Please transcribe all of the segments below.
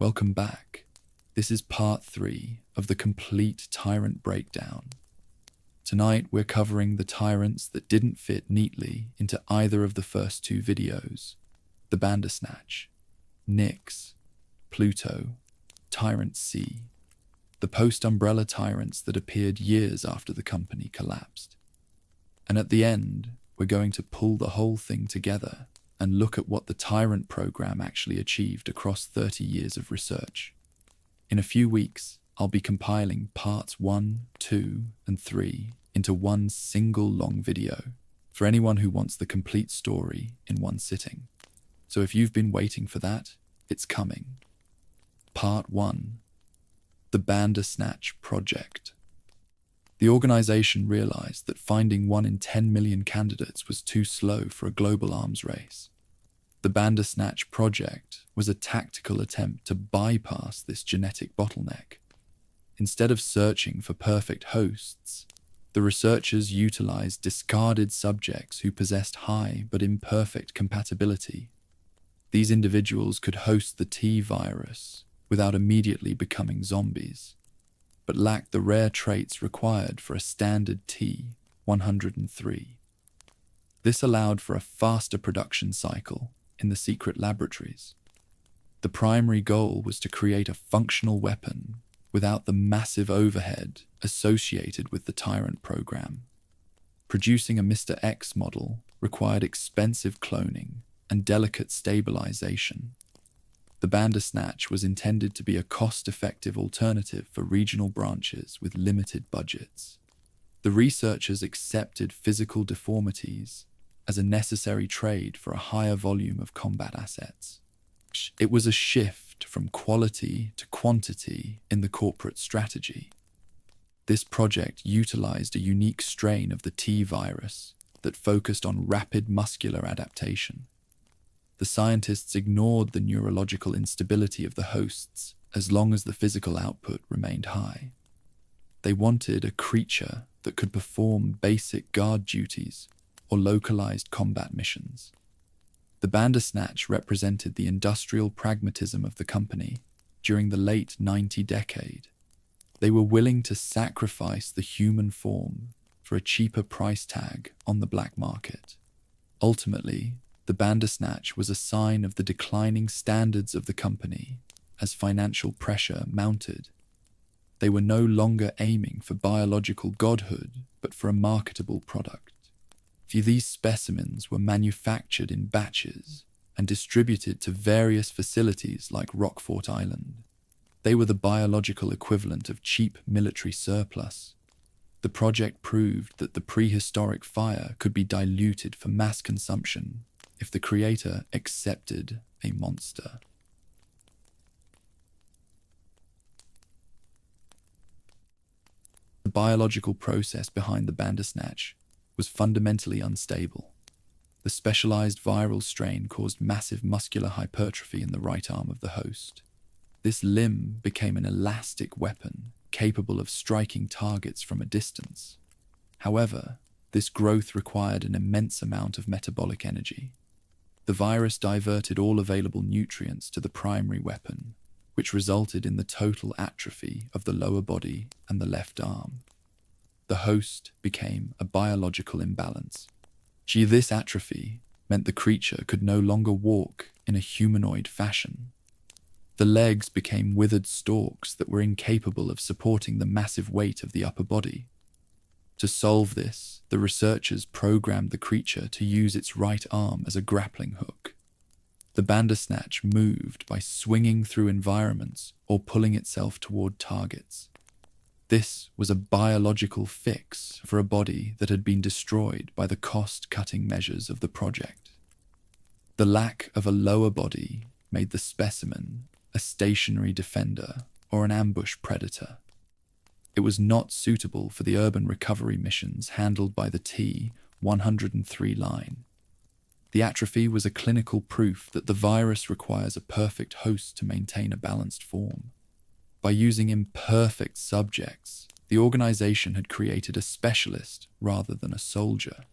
Welcome back. This is part 3 of the complete Tyrant breakdown. Tonight we're covering the Tyrants that didn't fit neatly into either of the first 2 videos. The Bandersnatch, Nyx, Pluto, Tyrant C, the post-Umbrella Tyrants that appeared years after the company collapsed. And at the end, we're going to pull the whole thing together and look at what the Tyrant program actually achieved across 30 years of research. In a few weeks, I'll be compiling parts 1, 2, and 3 into one single long video for anyone who wants the complete story in one sitting. So if you've been waiting for that, it's coming. Part 1. The Bandersnatch Project. The organization realized that finding 1 in 10 million candidates was too slow for a global arms race. The Bandersnatch Project was a tactical attempt to bypass this genetic bottleneck. Instead of searching for perfect hosts, the researchers utilized discarded subjects who possessed high but imperfect compatibility. These individuals could host the T virus without immediately becoming zombies, but lacked the rare traits required for a standard T-103. This allowed for a faster production cycle in the secret laboratories. The primary goal was to create a functional weapon without the massive overhead associated with the Tyrant program. Producing a Mr. X model required expensive cloning and delicate stabilization. The Bandersnatch was intended to be a cost-effective alternative for regional branches with limited budgets. The researchers accepted physical deformities as a necessary trade for a higher volume of combat assets. It was a shift from quality to quantity in the corporate strategy. This project utilized a unique strain of the T virus that focused on rapid muscular adaptation. The scientists ignored the neurological instability of the hosts as long as the physical output remained high. They wanted a creature that could perform basic guard duties or localized combat missions. The Bandersnatch represented the industrial pragmatism of the company during the late 90s decade. They were willing to sacrifice the human form for a cheaper price tag on the black market. Ultimately, the Bandersnatch was a sign of the declining standards of the company as financial pressure mounted. They were no longer aiming for biological godhood, but for a marketable product. These specimens were manufactured in batches and distributed to various facilities like Rockfort Island. They were the biological equivalent of cheap military surplus. The project proved that the prehistoric fire could be diluted for mass consumption if the creator accepted a monster. The biological process behind the Bandersnatch was fundamentally unstable. The specialized viral strain caused massive muscular hypertrophy in the right arm of the host. This limb became an elastic weapon capable of striking targets from a distance. However, this growth required an immense amount of metabolic energy. The virus diverted all available nutrients to the primary weapon, which resulted in the total atrophy of the lower body and the left arm. The host became a biological imbalance. This atrophy meant the creature could no longer walk in a humanoid fashion. The legs became withered stalks that were incapable of supporting the massive weight of the upper body. To solve this, the researchers programmed the creature to use its right arm as a grappling hook. The Bandersnatch moved by swinging through environments or pulling itself toward targets. This was a biological fix for a body that had been destroyed by the cost-cutting measures of the project. The lack of a lower body made the specimen a stationary defender or an ambush predator. It was not suitable for the urban recovery missions handled by the T-103 line. The atrophy was a clinical proof that the virus requires a perfect host to maintain a balanced form. By using imperfect subjects, the organization had created a specialist rather than a soldier.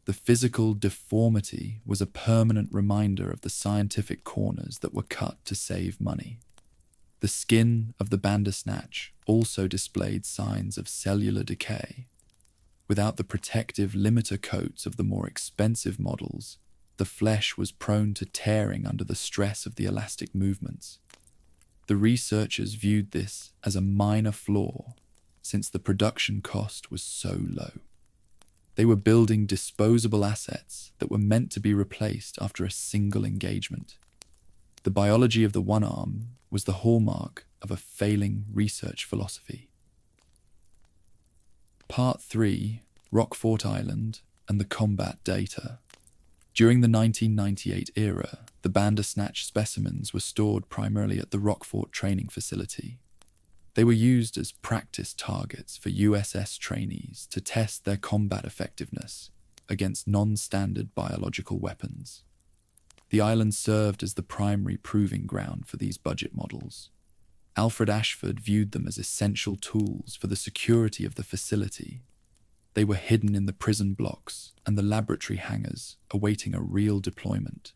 The physical deformity was a permanent reminder of the scientific corners that were cut to save money. The skin of the Bandersnatch also displayed signs of cellular decay. Without the protective limiter coats of the more expensive models, the flesh was prone to tearing under the stress of the elastic movements. The researchers viewed this as a minor flaw, since the production cost was so low. They were building disposable assets that were meant to be replaced after a single engagement. The biology of the one arm was the hallmark of a failing research philosophy. Part 3, Rockfort Island and the combat data. During the 1998 era, the Bandersnatch specimens were stored primarily at the Rockfort training facility. They were used as practice targets for USS trainees to test their combat effectiveness against non-standard biological weapons. The island served as the primary proving ground for these budget models. Alfred Ashford viewed them as essential tools for the security of the facility. They were hidden in the prison blocks and the laboratory hangars, awaiting a real deployment.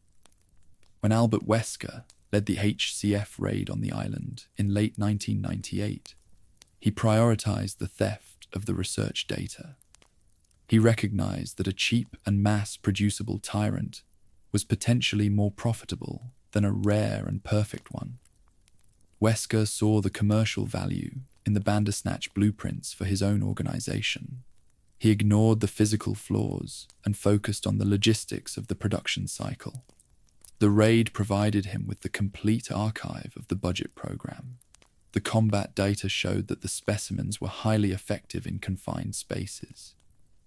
When Albert Wesker led the HCF raid on the island in late 1998, he prioritized the theft of the research data. He recognized that a cheap and mass-producible Tyrant was potentially more profitable than a rare and perfect one. Wesker saw the commercial value in the Bandersnatch blueprints for his own organization. He ignored the physical flaws and focused on the logistics of the production cycle. The raid provided him with the complete archive of the budget program. The combat data showed that the specimens were highly effective in confined spaces.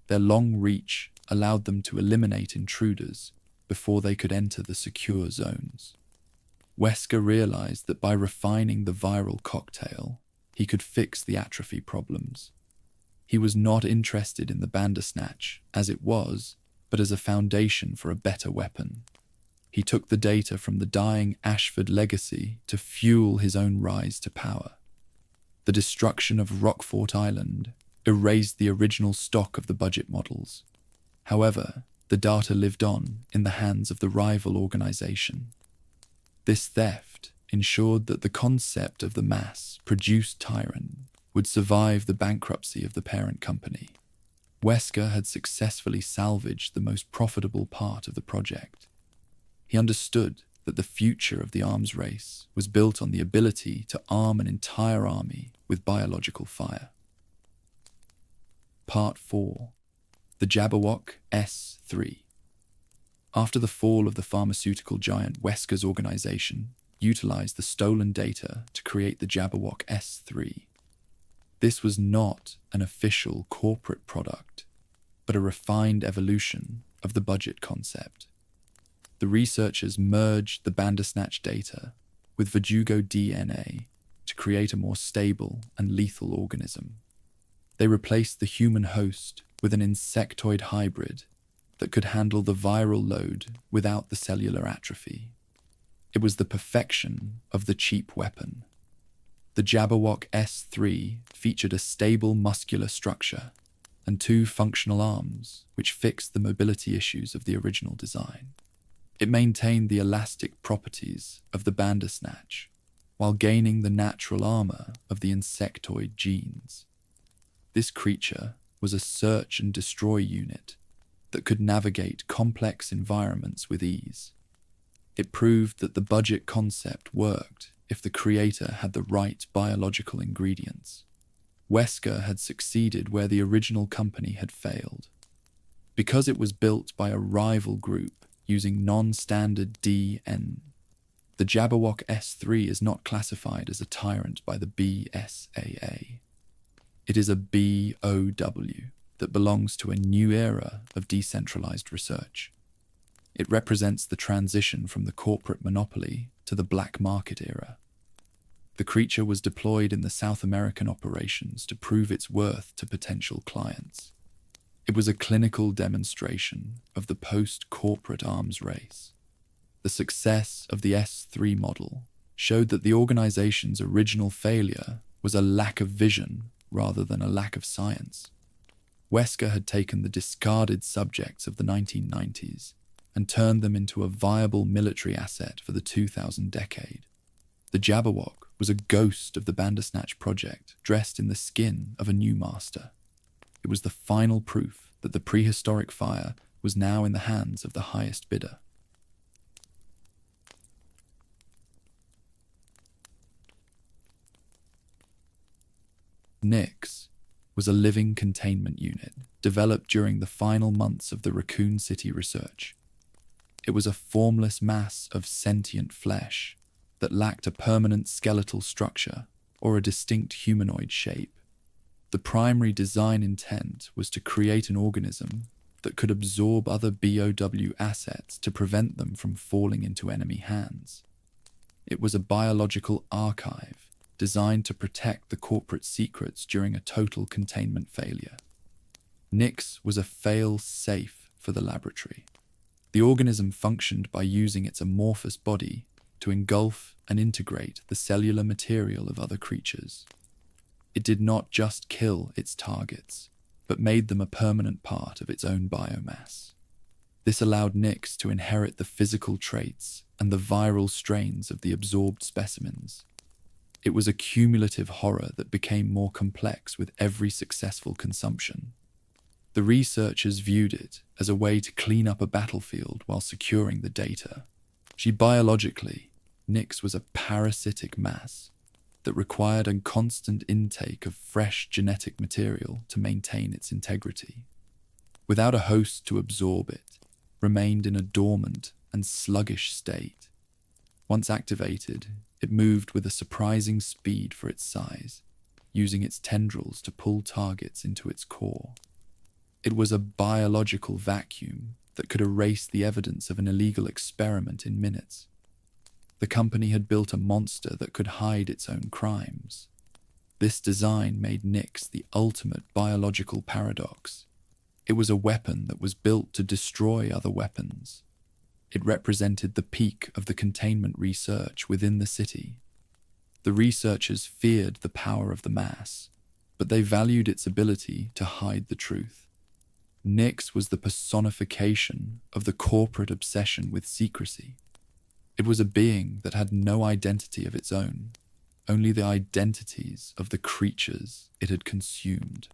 Their long reach allowed them to eliminate intruders before they could enter the secure zones. Wesker realized that by refining the viral cocktail, he could fix the atrophy problems. He was not interested in the Bandersnatch as it was, but as a foundation for a better weapon. He took the data from the dying Ashford legacy to fuel his own rise to power. The destruction of Rockfort Island erased the original stock of the budget models. However, the data lived on in the hands of the rival organization. This theft ensured that the concept of the mass-produced Tyrant would survive the bankruptcy of the parent company. Wesker had successfully salvaged the most profitable part of the project. He understood that the future of the arms race was built on the ability to arm an entire army with biological fire. Part 4. The Jabberwock S3. After the fall of the pharmaceutical giant, Wesker's organization utilized the stolen data to create the Jabberwock S3. This was not an official corporate product, but a refined evolution of the budget concept. The researchers merged the Bandersnatch data with Verdugo DNA to create a more stable and lethal organism. They replaced the human host with an insectoid hybrid that could handle the viral load without the cellular atrophy. It was the perfection of the cheap weapon. The Jabberwock S3 featured a stable muscular structure and 2 functional arms, which fixed the mobility issues of the original design. It maintained the elastic properties of the Bandersnatch, while gaining the natural armor of the insectoid genes. This creature was a search and destroy unit that could navigate complex environments with ease. It proved that the budget concept worked if the creator had the right biological ingredients. Wesker had succeeded where the original company had failed. Because it was built by a rival group using non-standard DN, the Jabberwock S3 is not classified as a Tyrant by the BSAA. It is a B.O.W. that belongs to a new era of decentralized research. It represents the transition from the corporate monopoly to the black market era. The creature was deployed in the South American operations to prove its worth to potential clients. It was a clinical demonstration of the post-corporate arms race. The success of the S3 model showed that the organization's original failure was a lack of vision rather than a lack of science. Wesker had taken the discarded subjects of the 1990s and turned them into a viable military asset for the 2000 decade. The Jabberwock was a ghost of the Bandersnatch Project dressed in the skin of a new master. It was the final proof that the prehistoric fire was now in the hands of the highest bidder. Nyx was a living containment unit developed during the final months of the Raccoon City research. It was a formless mass of sentient flesh that lacked a permanent skeletal structure or a distinct humanoid shape. The primary design intent was to create an organism that could absorb other B.O.W. assets to prevent them from falling into enemy hands. It was a biological archive designed to protect the corporate secrets during a total containment failure. Nyx was a fail-safe for the laboratory. The organism functioned by using its amorphous body to engulf and integrate the cellular material of other creatures. It did not just kill its targets, but made them a permanent part of its own biomass. This allowed Nyx to inherit the physical traits and the viral strains of the absorbed specimens. It was a cumulative horror that became more complex with every successful consumption. The researchers viewed it as a way to clean up a battlefield while securing the data. Biologically, Nyx was a parasitic mass that required a constant intake of fresh genetic material to maintain its integrity. Without a host to absorb it, remained in a dormant and sluggish state. Once activated, it moved with a surprising speed for its size, using its tendrils to pull targets into its core. It was a biological vacuum that could erase the evidence of an illegal experiment in minutes. The company had built a monster that could hide its own crimes. This design made Nyx the ultimate biological paradox. It was a weapon that was built to destroy other weapons. It represented the peak of the containment research within the city. The researchers feared the power of the mass, but they valued its ability to hide the truth. Nyx was the personification of the corporate obsession with secrecy. It was a being that had no identity of its own, only the identities of the creatures it had consumed.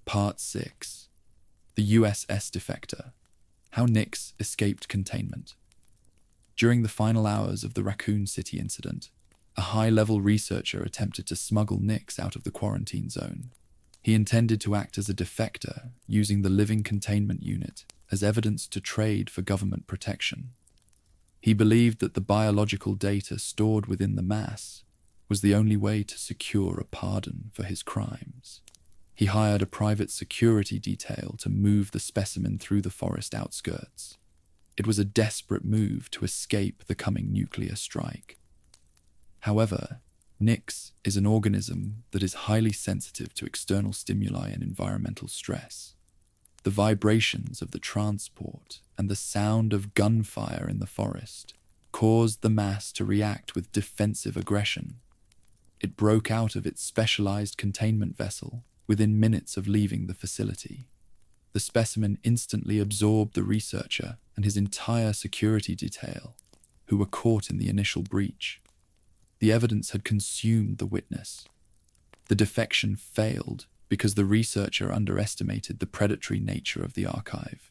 Part 6. The USS Defector. How Nyx escaped containment. During the final hours of the Raccoon City incident, a high-level researcher attempted to smuggle Nyx out of the quarantine zone. He intended to act as a defector, using the living containment unit as evidence to trade for government protection. He believed that the biological data stored within the mass was the only way to secure a pardon for his crimes. He hired a private security detail to move the specimen through the forest outskirts. It was a desperate move to escape the coming nuclear strike. However, Nyx is an organism that is highly sensitive to external stimuli and environmental stress. The vibrations of the transport and the sound of gunfire in the forest caused the mass to react with defensive aggression. It broke out of its specialized containment vessel within minutes of leaving the facility. The specimen instantly absorbed the researcher and his entire security detail, who were caught in the initial breach. The evidence had consumed the witness. The defection failed because the researcher underestimated the predatory nature of the archive.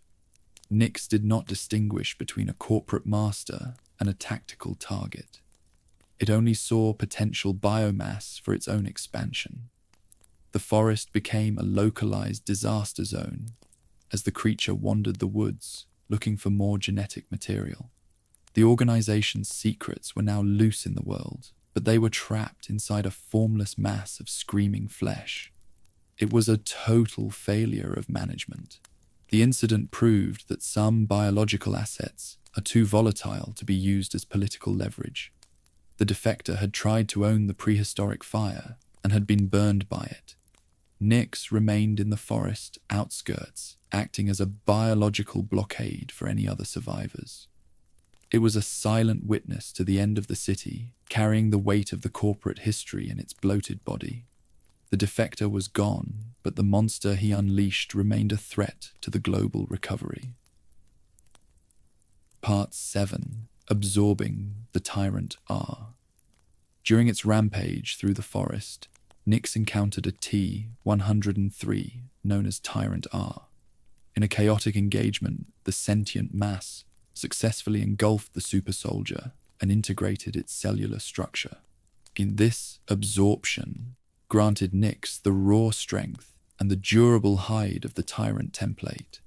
Nyx did not distinguish between a corporate master and a tactical target. It only saw potential biomass for its own expansion. The forest became a localized disaster zone as the creature wandered the woods looking for more genetic material. The organization's secrets were now loose in the world, but they were trapped inside a formless mass of screaming flesh. It was a total failure of management. The incident proved that some biological assets are too volatile to be used as political leverage. The defector had tried to own the prehistoric fire and had been burned by it. Nyx remained in the forest outskirts, acting as a biological blockade for any other survivors. It was a silent witness to the end of the city, carrying the weight of the corporate history in its bloated body. The defector was gone, but the monster he unleashed remained a threat to the global recovery. Part 7. Absorbing the Tyrant R. During its rampage through the forest, Nyx encountered a T-103 known as Tyrant R. In a chaotic engagement, the sentient mass successfully engulfed the super soldier and integrated its cellular structure. In this absorption, granted Nyx the raw strength and the durable hide of the Tyrant template.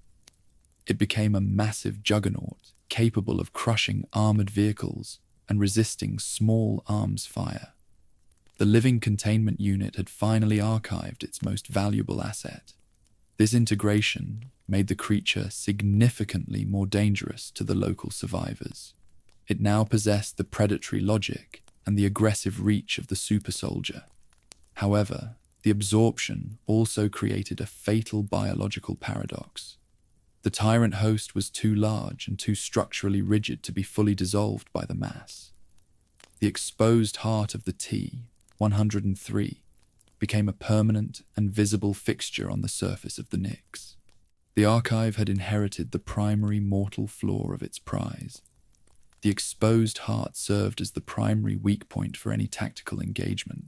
It became a massive juggernaut capable of crushing armored vehicles and resisting small arms fire. The living containment unit had finally archived its most valuable asset. This integration made the creature significantly more dangerous to the local survivors. It now possessed the predatory logic and the aggressive reach of the super soldier. However, the absorption also created a fatal biological paradox. The Tyrant host was too large and too structurally rigid to be fully dissolved by the mass. The exposed heart of the T-103 became a permanent and visible fixture on the surface of the Nyx. The archive had inherited the primary mortal flaw of its prize. The exposed heart served as the primary weak point for any tactical engagement.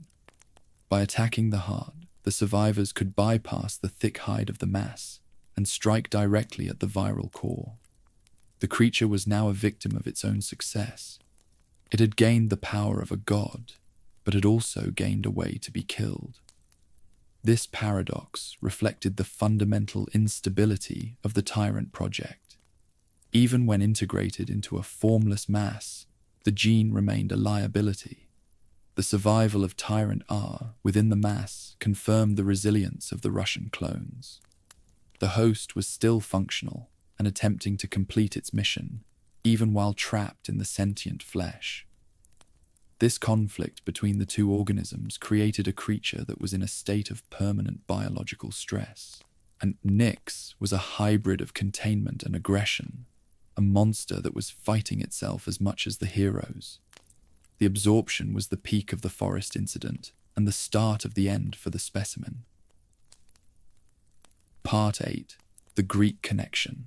By attacking the heart, the survivors could bypass the thick hide of the mass and strike directly at the viral core. The creature was now a victim of its own success. It had gained the power of a god, but had also gained a way to be killed. This paradox reflected the fundamental instability of the Tyrant Project. Even when integrated into a formless mass, the gene remained a liability. The survival of Tyrant R within the mass confirmed the resilience of the Russian clones. The host was still functional and attempting to complete its mission, even while trapped in the sentient flesh. This conflict between the two organisms created a creature that was in a state of permanent biological stress. And Nyx was a hybrid of containment and aggression, a monster that was fighting itself as much as the heroes. The absorption was the peak of the forest incident and the start of the end for the specimen. Part 8. The Greek Connection.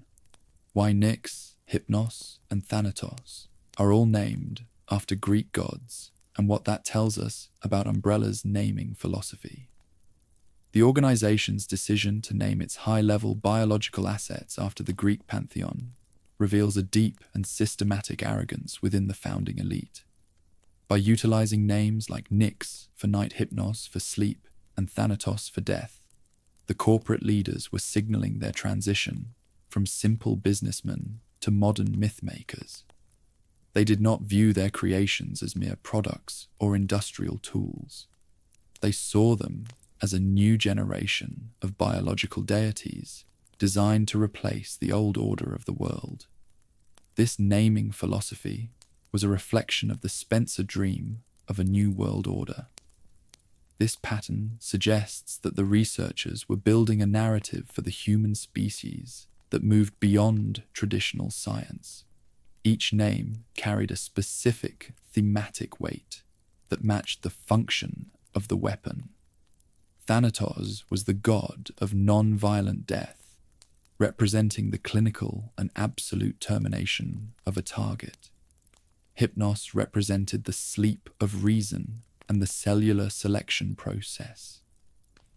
Why Nyx, Hypnos, and Thanatos are all named after Greek gods, and what that tells us about Umbrella's naming philosophy. The organization's decision to name its high-level biological assets after the Greek pantheon reveals a deep and systematic arrogance within the founding elite. By utilizing names like Nyx for night, Hypnos for sleep, and Thanatos for death, the corporate leaders were signaling their transition from simple businessmen to modern myth-makers. They did not view their creations as mere products or industrial tools. They saw them as a new generation of biological deities designed to replace the old order of the world. This naming philosophy was a reflection of the Spencer dream of a new world order. This pattern suggests that the researchers were building a narrative for the human species that moved beyond traditional science. Each name carried a specific thematic weight that matched the function of the weapon. Thanatos was the god of non-violent death, representing the clinical and absolute termination of a target. Hypnos represented the sleep of reason and the cellular selection process.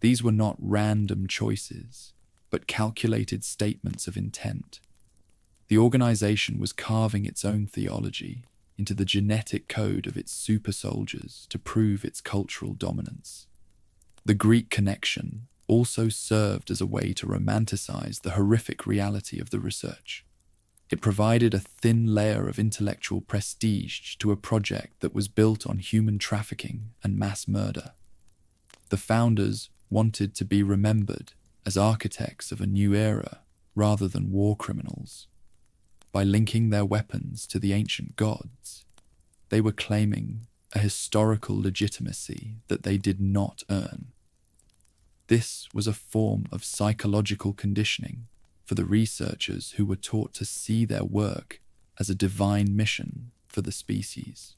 These were not random choices, but calculated statements of intent. The organization was carving its own theology into the genetic code of its super soldiers to prove its cultural dominance. The Greek connection also served as a way to romanticize the horrific reality of the research. It provided a thin layer of intellectual prestige to a project that was built on human trafficking and mass murder. The founders wanted to be remembered as architects of a new era rather than war criminals. By linking their weapons to the ancient gods, they were claiming a historical legitimacy that they did not earn. This was a form of psychological conditioning for the researchers who were taught to see their work as a divine mission for the species.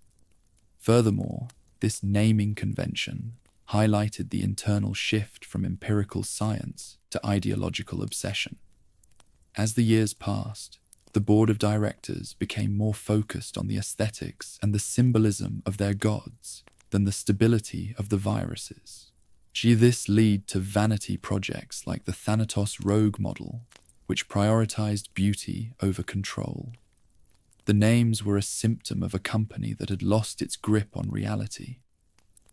Furthermore, this naming convention highlighted the internal shift from empirical science to ideological obsession. As the years passed, the board of directors became more focused on the aesthetics and the symbolism of their gods, than the stability of the viruses. This led to vanity projects like the Thanatos rogue model, which prioritized beauty over control. The names were a symptom of a company that had lost its grip on reality.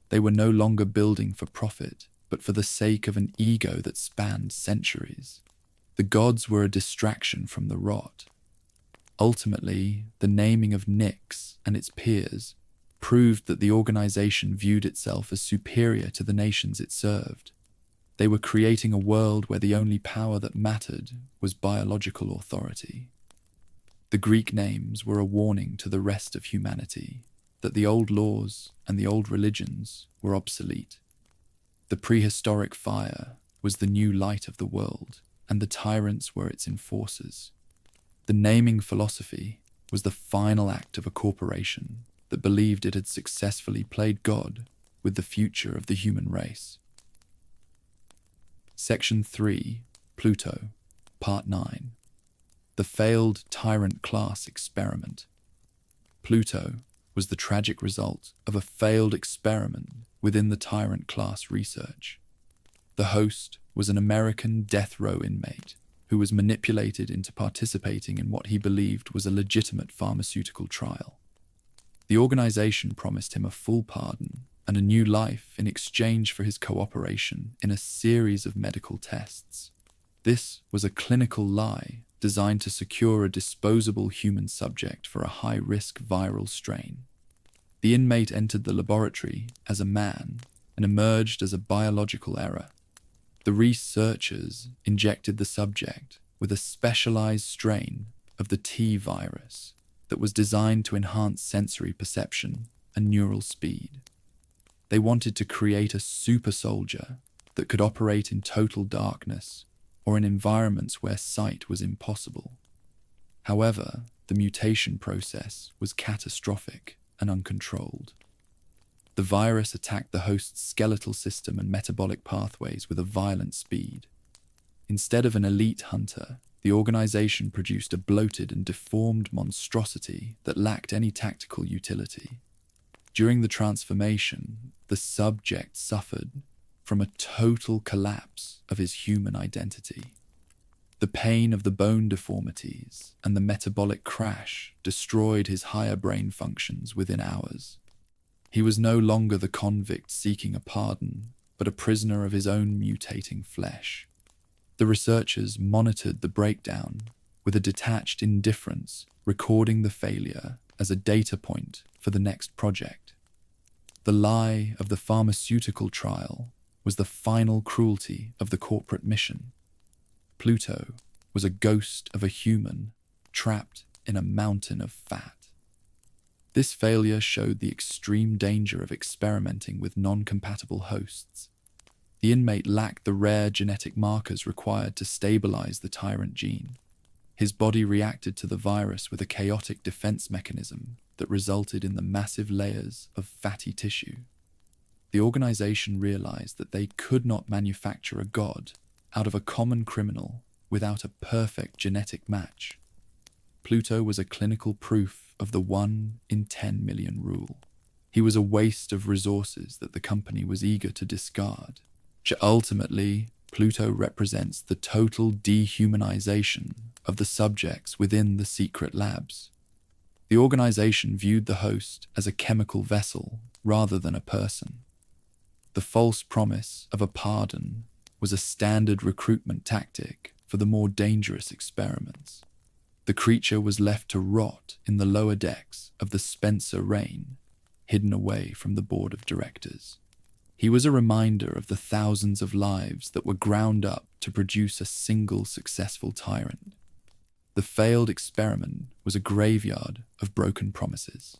They were no longer building for profit, but for the sake of an ego that spanned centuries. The gods were a distraction from the rot. Ultimately, the naming of Nyx and its peers proved that the organization viewed itself as superior to the nations it served. They were creating a world where the only power that mattered was biological authority. The Greek names were a warning to the rest of humanity that the old laws and the old religions were obsolete. The prehistoric fire was the new light of the world, and the tyrants were its enforcers. The naming philosophy was the final act of a corporation that believed it had successfully played God with the future of the human race. Section 3, Pluto, Part 9. The failed Tyrant class experiment. Pluto was the tragic result of a failed experiment within the Tyrant class research. The host was an American death row inmate who was manipulated into participating in what he believed was a legitimate pharmaceutical trial. The organization promised him a full pardon and a new life in exchange for his cooperation in a series of medical tests. This was a clinical lie designed to secure a disposable human subject for a high-risk viral strain. The inmate entered the laboratory as a man and emerged as a biological error. The researchers injected the subject with a specialized strain of the T virus that was designed to enhance sensory perception and neural speed. They wanted to create a super soldier that could operate in total darkness or in environments where sight was impossible. However, the mutation process was catastrophic and uncontrolled. The virus attacked the host's skeletal system and metabolic pathways with a violent speed. Instead of an elite hunter, the organization produced a bloated and deformed monstrosity that lacked any tactical utility. During the transformation, the subject suffered from a total collapse of his human identity. The pain of the bone deformities and the metabolic crash destroyed his higher brain functions within hours. He was no longer the convict seeking a pardon, but a prisoner of his own mutating flesh. The researchers monitored the breakdown with a detached indifference, recording the failure as a data point for the next project. The lie of the pharmaceutical trial was the final cruelty of the corporate mission. Pluto was a ghost of a human trapped in a mountain of fat. This failure showed the extreme danger of experimenting with non-compatible hosts. The inmate lacked the rare genetic markers required to stabilize the Tyrant gene. His body reacted to the virus with a chaotic defense mechanism that resulted in the massive layers of fatty tissue. The organization realized that they could not manufacture a god out of a common criminal without a perfect genetic match. Pluto was a clinical proof of the 1 in 10 million rule. He was a waste of resources that the company was eager to discard. Ultimately, Pluto represents the total dehumanization of the subjects within the secret labs. The organization viewed the host as a chemical vessel rather than a person. The false promise of a pardon was a standard recruitment tactic for the more dangerous experiments. The creature was left to rot in the lower decks of the Spencer Rain, hidden away from the board of directors. He was a reminder of the thousands of lives that were ground up to produce a single successful tyrant. The failed experiment was a graveyard of broken promises.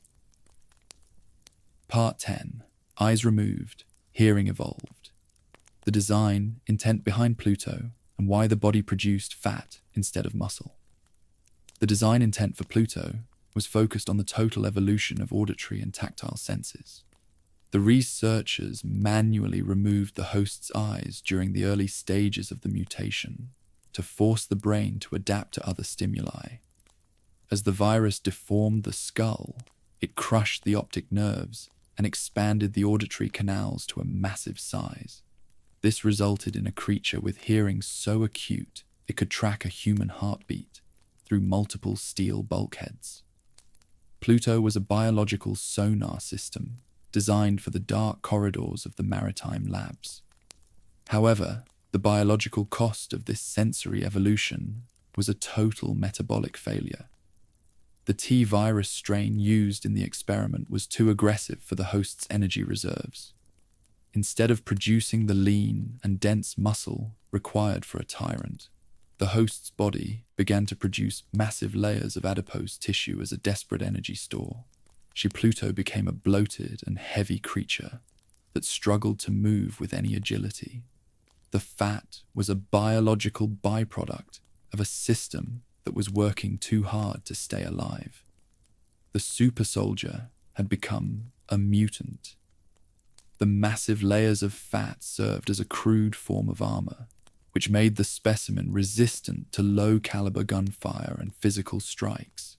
Part 10. Eyes removed, hearing evolved. The design, intent behind Pluto, and why the body produced fat instead of muscle. The design intent for Pluto was focused on the total evolution of auditory and tactile senses. The researchers manually removed the host's eyes during the early stages of the mutation to force the brain to adapt to other stimuli. As the virus deformed the skull, it crushed the optic nerves and expanded the auditory canals to a massive size. This resulted in a creature with hearing so acute it could track a human heartbeat through multiple steel bulkheads. Pluto was a biological sonar system designed for the dark corridors of the maritime labs. However, the biological cost of this sensory evolution was a total metabolic failure. The T virus strain used in the experiment was too aggressive for the host's energy reserves. Instead of producing the lean and dense muscle required for a tyrant, the host's body began to produce massive layers of adipose tissue as a desperate energy store. Pluto became a bloated and heavy creature that struggled to move with any agility. The fat was a biological byproduct of a system that was working too hard to stay alive. The super soldier had become a mutant. The massive layers of fat served as a crude form of armor, which made the specimen resistant to low-caliber gunfire and physical strikes.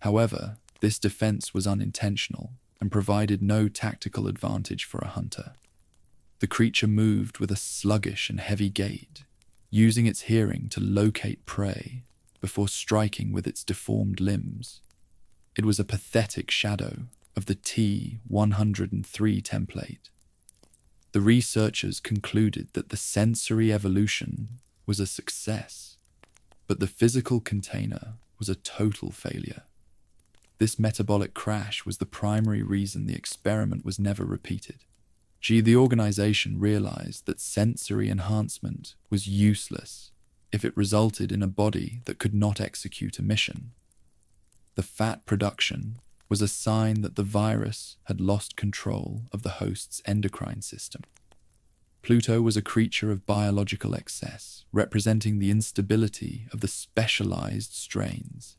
However, this defense was unintentional and provided no tactical advantage for a hunter. The creature moved with a sluggish and heavy gait, using its hearing to locate prey before striking with its deformed limbs. It was a pathetic shadow of the T-103 template. The researchers concluded that the sensory evolution was a success, but the physical container was a total failure. This metabolic crash was the primary reason the experiment was never repeated. The organization realized that sensory enhancement was useless if it resulted in a body that could not execute a mission. The fat production was a sign that the virus had lost control of the host's endocrine system. Pluto was a creature of biological excess, representing the instability of the specialized strains.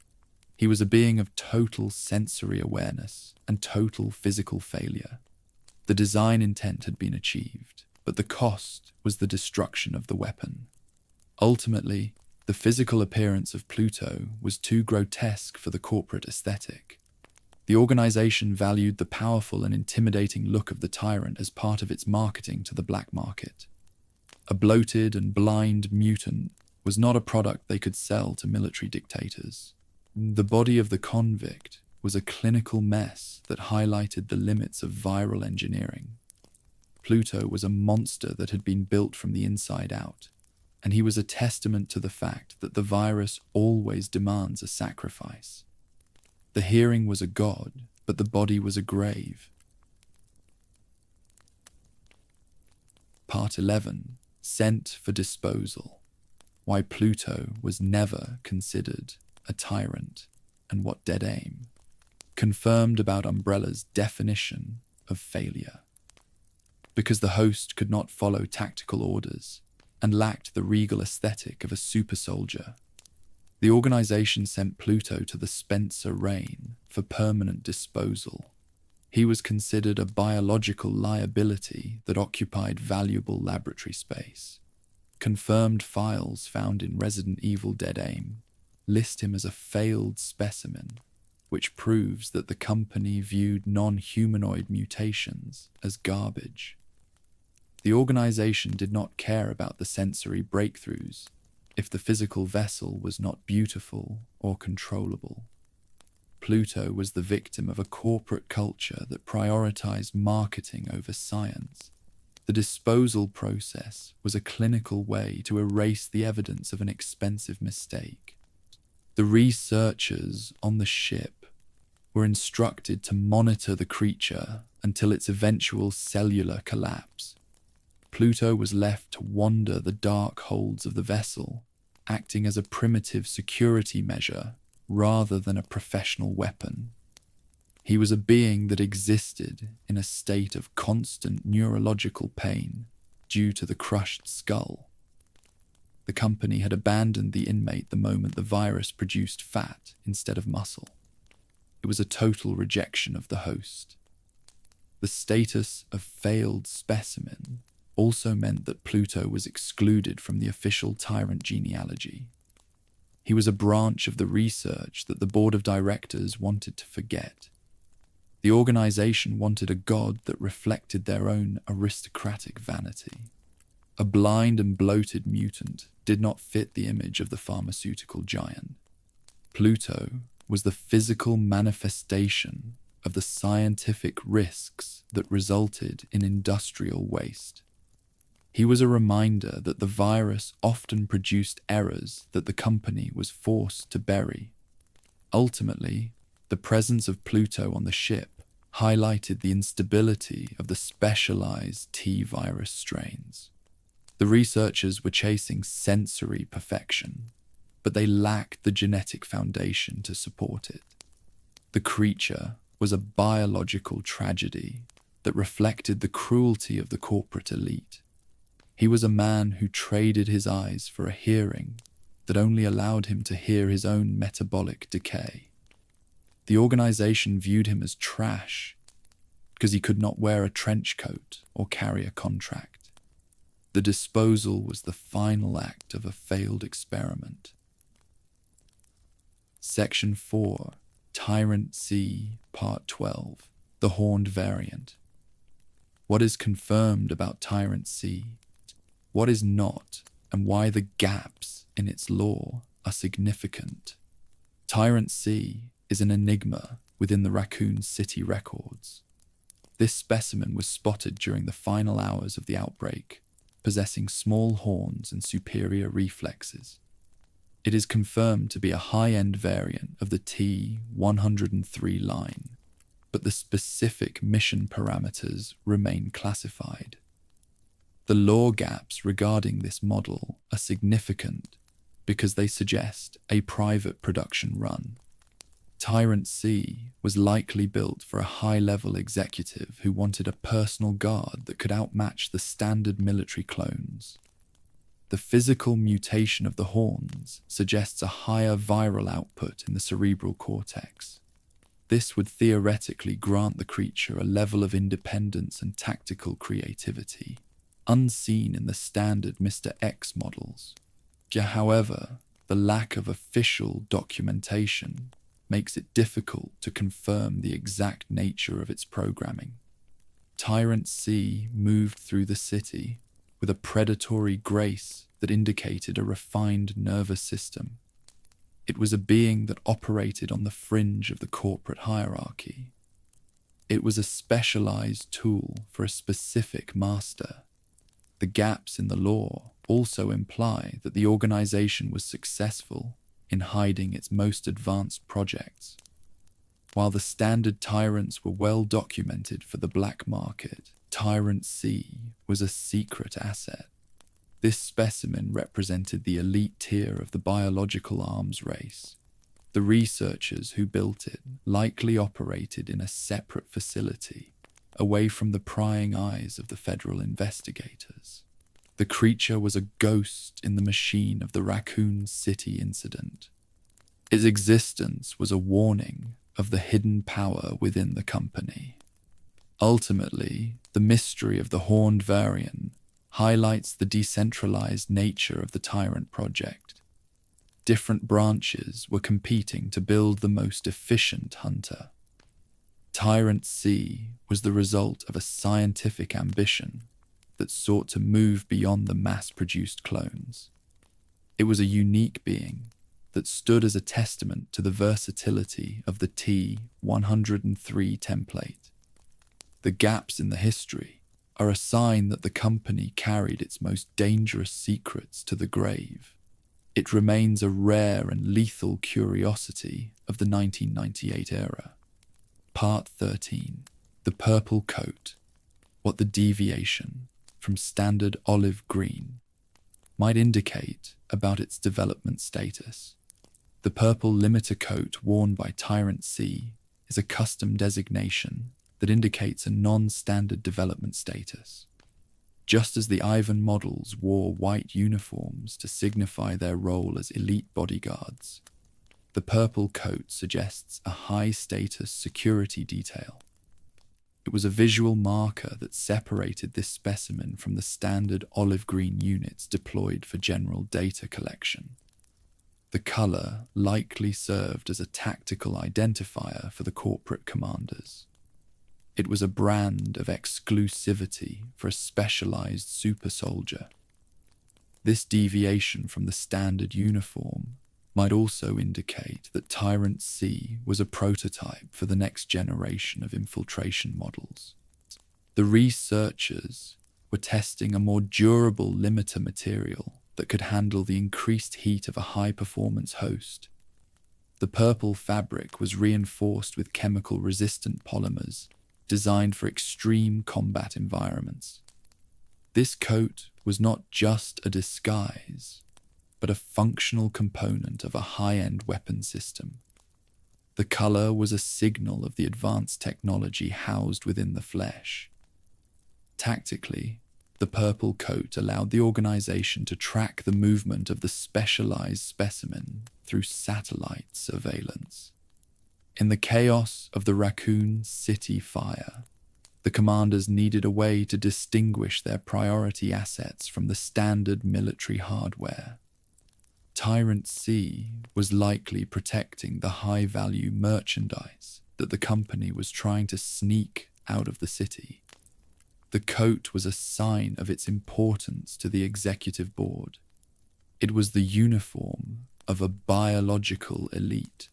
He was a being of total sensory awareness and total physical failure. The design intent had been achieved, but the cost was the destruction of the weapon. Ultimately, the physical appearance of Pluto was too grotesque for the corporate aesthetic. The organization valued the powerful and intimidating look of the tyrant as part of its marketing to the black market. A bloated and blind mutant was not a product they could sell to military dictators. The body of the convict was a clinical mess that highlighted the limits of viral engineering. Pluto was a monster that had been built from the inside out, and he was a testament to the fact that the virus always demands a sacrifice. The hearing was a god, but the body was a grave. Part 11. Sent for disposal. Why Pluto was never considered a tyrant, and what dead aim. Confirmed about Umbrella's definition of failure. Because the host could not follow tactical orders and lacked the regal aesthetic of a super soldier, the organization sent Pluto to the Spencer Rain for permanent disposal. He was considered a biological liability that occupied valuable laboratory space. Confirmed files found in Resident Evil Dead Aim list him as a failed specimen, which proves that the company viewed non-humanoid mutations as garbage. The organization did not care about the sensory breakthroughs if the physical vessel was not beautiful or controllable. Pluto was the victim of a corporate culture that prioritized marketing over science. The disposal process was a clinical way to erase the evidence of an expensive mistake. The researchers on the ship were instructed to monitor the creature until its eventual cellular collapse. Pluto was left to wander the dark holds of the vessel, acting as a primitive security measure rather than a professional weapon. He was a being that existed in a state of constant neurological pain due to the crushed skull. The company had abandoned the inmate the moment the virus produced fat instead of muscle. It was a total rejection of the host. The status of failed specimen also meant that Pluto was excluded from the official Tyrant genealogy. He was a branch of the research that the board of directors wanted to forget. The organization wanted a god that reflected their own aristocratic vanity. A blind and bloated mutant did not fit the image of the pharmaceutical giant. Pluto was the physical manifestation of the scientific risks that resulted in industrial waste. He was a reminder that the virus often produced errors that the company was forced to bury. Ultimately, the presence of Pluto on the ship highlighted the instability of the specialized T-virus strains. The researchers were chasing sensory perfection, but they lacked the genetic foundation to support it. The creature was a biological tragedy that reflected the cruelty of the corporate elite. He was a man who traded his eyes for a hearing that only allowed him to hear his own metabolic decay. The organization viewed him as trash because he could not wear a trench coat or carry a contract. The disposal was the final act of a failed experiment. Section 4, Tyrant C, Part 12, the Horned Variant. What is confirmed about Tyrant C? What is not, and why the gaps in its lore are significant? Tyrant C is an enigma within the Raccoon City records. This specimen was spotted during the final hours of the outbreak, possessing small horns and superior reflexes. It is confirmed to be a high-end variant of the T-103 line, but the specific mission parameters remain classified. The lore gaps regarding this model are significant because they suggest a private production run. Tyrant C was likely built for a high-level executive who wanted a personal guard that could outmatch the standard military clones. The physical mutation of the horns suggests a higher viral output in the cerebral cortex. This would theoretically grant the creature a level of independence and tactical creativity, unseen in the standard Mr. X models. However, the lack of official documentation makes it difficult to confirm the exact nature of its programming. Tyrant C moved through the city with a predatory grace that indicated a refined nervous system. It was a being that operated on the fringe of the corporate hierarchy. It was a specialized tool for a specific master. The gaps in the lore also imply that the organization was successful in hiding its most advanced projects. While the standard Tyrants were well documented for the black market, Tyrant C was a secret asset. This specimen represented the elite tier of the biological arms race. The researchers who built it likely operated in a separate facility, away from the prying eyes of the federal investigators. The creature was a ghost in the machine of the Raccoon City incident. Its existence was a warning of the hidden power within the company. Ultimately, the mystery of the Horned Variant highlights the decentralized nature of the Tyrant Project. Different branches were competing to build the most efficient hunter. Tyrant C was the result of a scientific ambition that sought to move beyond the mass-produced clones. It was a unique being that stood as a testament to the versatility of the T-103 template. The gaps in the history are a sign that the company carried its most dangerous secrets to the grave. It remains a rare and lethal curiosity of the 1998 era. Part 13. The Purple Coat. What the deviation from standard olive green might indicate about its development status. The purple limiter coat worn by Tyrant C is a custom designation that indicates a non-standard development status. Just as the Ivan models wore white uniforms to signify their role as elite bodyguards, the purple coat suggests a high-status security detail. It was a visual marker that separated this specimen from the standard olive green units deployed for general data collection. The color likely served as a tactical identifier for the corporate commanders. It was a brand of exclusivity for a specialized super soldier. This deviation from the standard uniform might also indicate that Tyrant C was a prototype for the next generation of infiltration models. The researchers were testing a more durable limiter material that could handle the increased heat of a high-performance host. The purple fabric was reinforced with chemical-resistant polymers designed for extreme combat environments. This coat was not just a disguise, but a functional component of a high-end weapon system. The color was a signal of the advanced technology housed within the flesh. Tactically, the purple coat allowed the organization to track the movement of the specialized specimen through satellite surveillance. In the chaos of the Raccoon City fire, the commanders needed a way to distinguish their priority assets from the standard military hardware. Tyrant C was likely protecting the high-value merchandise that the company was trying to sneak out of the city. The coat was a sign of its importance to the executive board. It was the uniform of a biological elite.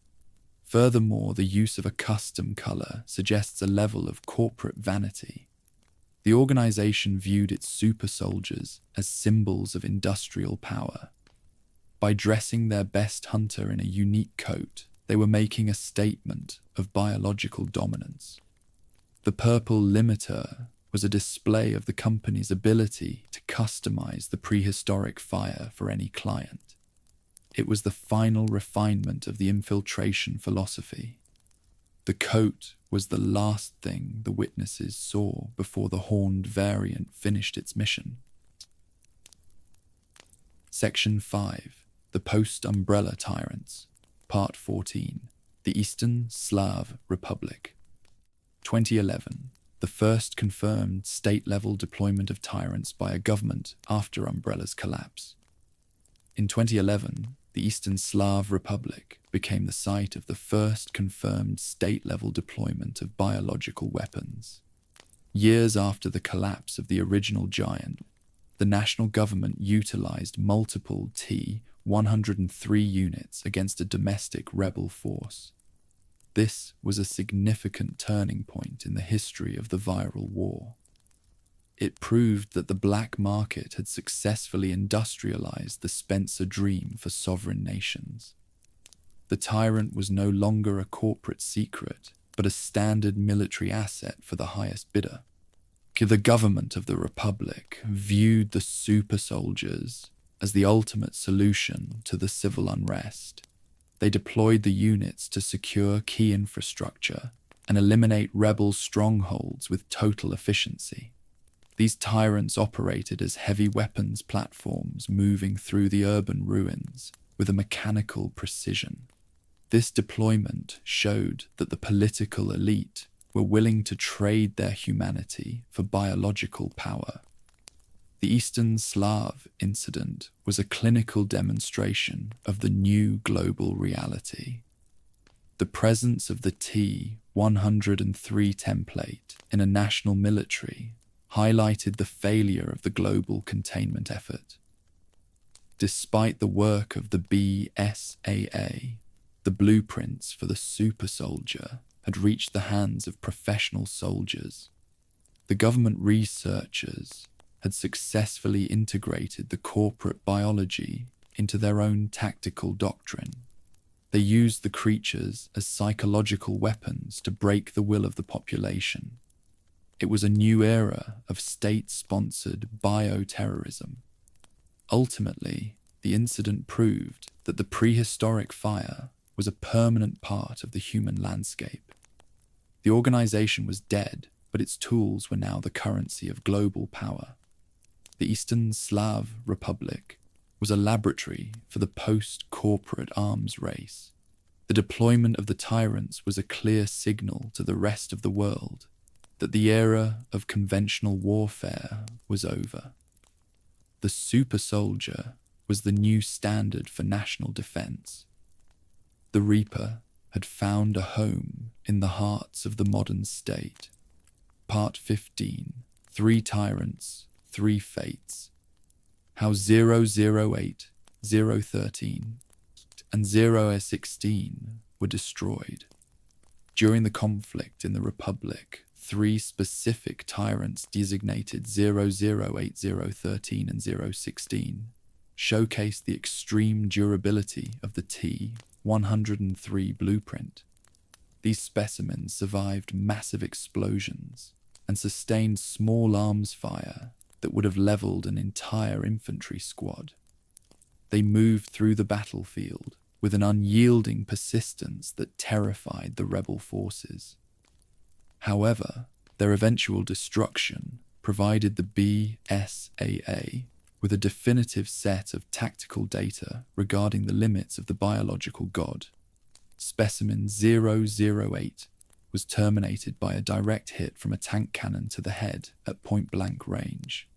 Furthermore, the use of a custom color suggests a level of corporate vanity. The organization viewed its super soldiers as symbols of industrial power. By dressing their best hunter in a unique coat, they were making a statement of biological dominance. The purple limiter was a display of the company's ability to customize the prehistoric fire for any client. It was the final refinement of the infiltration philosophy. The coat was the last thing the witnesses saw before the horned variant finished its mission. Section 5. The Post-Umbrella Tyrants, Part 14, The Eastern Slav Republic. 2011, the first confirmed state-level deployment of Tyrants by a government after Umbrella's collapse. In 2011, the Eastern Slav Republic became the site of the first confirmed state-level deployment of biological weapons. Years after the collapse of the original giant, the national government utilized multiple T-103 units against a domestic rebel force. This was a significant turning point in the history of the viral war. It proved that the black market had successfully industrialized the Spencer dream for sovereign nations. The Tyrant was no longer a corporate secret, but a standard military asset for the highest bidder. The government of the Republic viewed the super soldiers as the ultimate solution to the civil unrest. They deployed the units to secure key infrastructure and eliminate rebel strongholds with total efficiency. These Tyrants operated as heavy weapons platforms moving through the urban ruins with a mechanical precision. This deployment showed that the political elite were willing to trade their humanity for biological power. The Eastern Slav incident was a clinical demonstration of the new global reality. The presence of the T-103 template in a national military highlighted the failure of the global containment effort. Despite the work of the B.S.A.A., the blueprints for the super soldier had reached the hands of professional soldiers. The government researchers had successfully integrated the corporate biology into their own tactical doctrine. They used the creatures as psychological weapons to break the will of the population. It was a new era of state-sponsored bioterrorism. Ultimately, the incident proved that the prehistoric fire was a permanent part of the human landscape. The organization was dead, but its tools were now the currency of global power. The Eastern Slav Republic was a laboratory for the post-corporate arms race. The deployment of the Tyrants was a clear signal to the rest of the world that the era of conventional warfare was over. The super soldier was the new standard for national defense. The Reaper had found a home in the hearts of the modern state. Part 15, 3 Tyrants, 3 Fates. How 008, 013, and 016 were destroyed. During the conflict in the Republic, 3 specific tyrants designated 008, 013, and 016 showcased the extreme durability of the T-103 blueprint. These specimens survived massive explosions and sustained small arms fire that would have leveled an entire infantry squad. They moved through the battlefield with an unyielding persistence that terrified the rebel forces. However, their eventual destruction provided the B.O.W.s with a definitive set of tactical data regarding the limits of the biological god. Specimen 008 was terminated by a direct hit from a tank cannon to the head at point-blank range.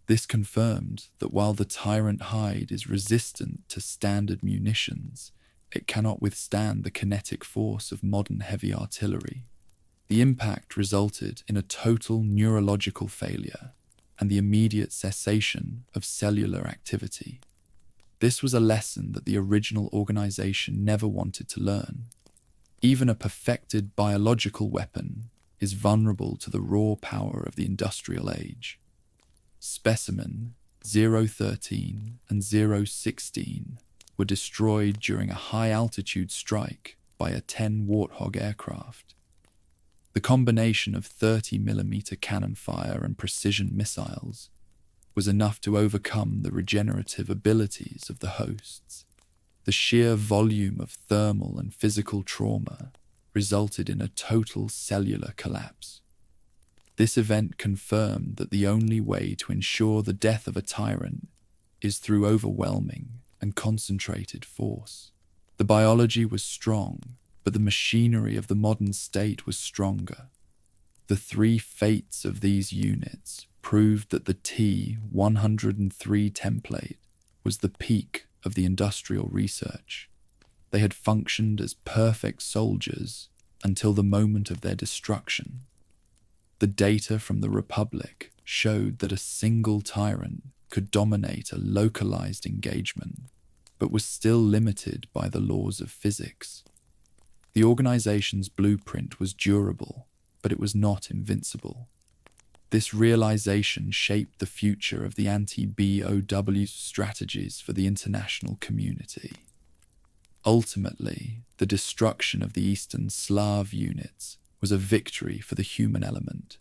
This confirmed that while the Tyrant hide is resistant to standard munitions, it cannot withstand the kinetic force of modern heavy artillery. The impact resulted in a total neurological failure and the immediate cessation of cellular activity. This was a lesson that the original organization never wanted to learn. Even a perfected biological weapon is vulnerable to the raw power of the industrial age. Specimen 013 and 016 were destroyed during a high-altitude strike by a 10 Warthog aircraft. The combination of 30mm cannon fire and precision missiles was enough to overcome the regenerative abilities of the hosts. The sheer volume of thermal and physical trauma resulted in a total cellular collapse. This event confirmed that the only way to ensure the death of a tyrant is through overwhelming and concentrated force. The biology was strong, but the machinery of the modern state was stronger. The 3 fates of these units proved that the T-103 template was the peak of the industrial research. They had functioned as perfect soldiers until the moment of their destruction. The data from the Republic showed that a single tyrant could dominate a localized engagement, but was still limited by the laws of physics. The organization's blueprint was durable, but it was not invincible. This realization shaped the future of the anti-B.O.W.s strategies for the international community. Ultimately, the destruction of the Eastern Slav units was a victory for the human element.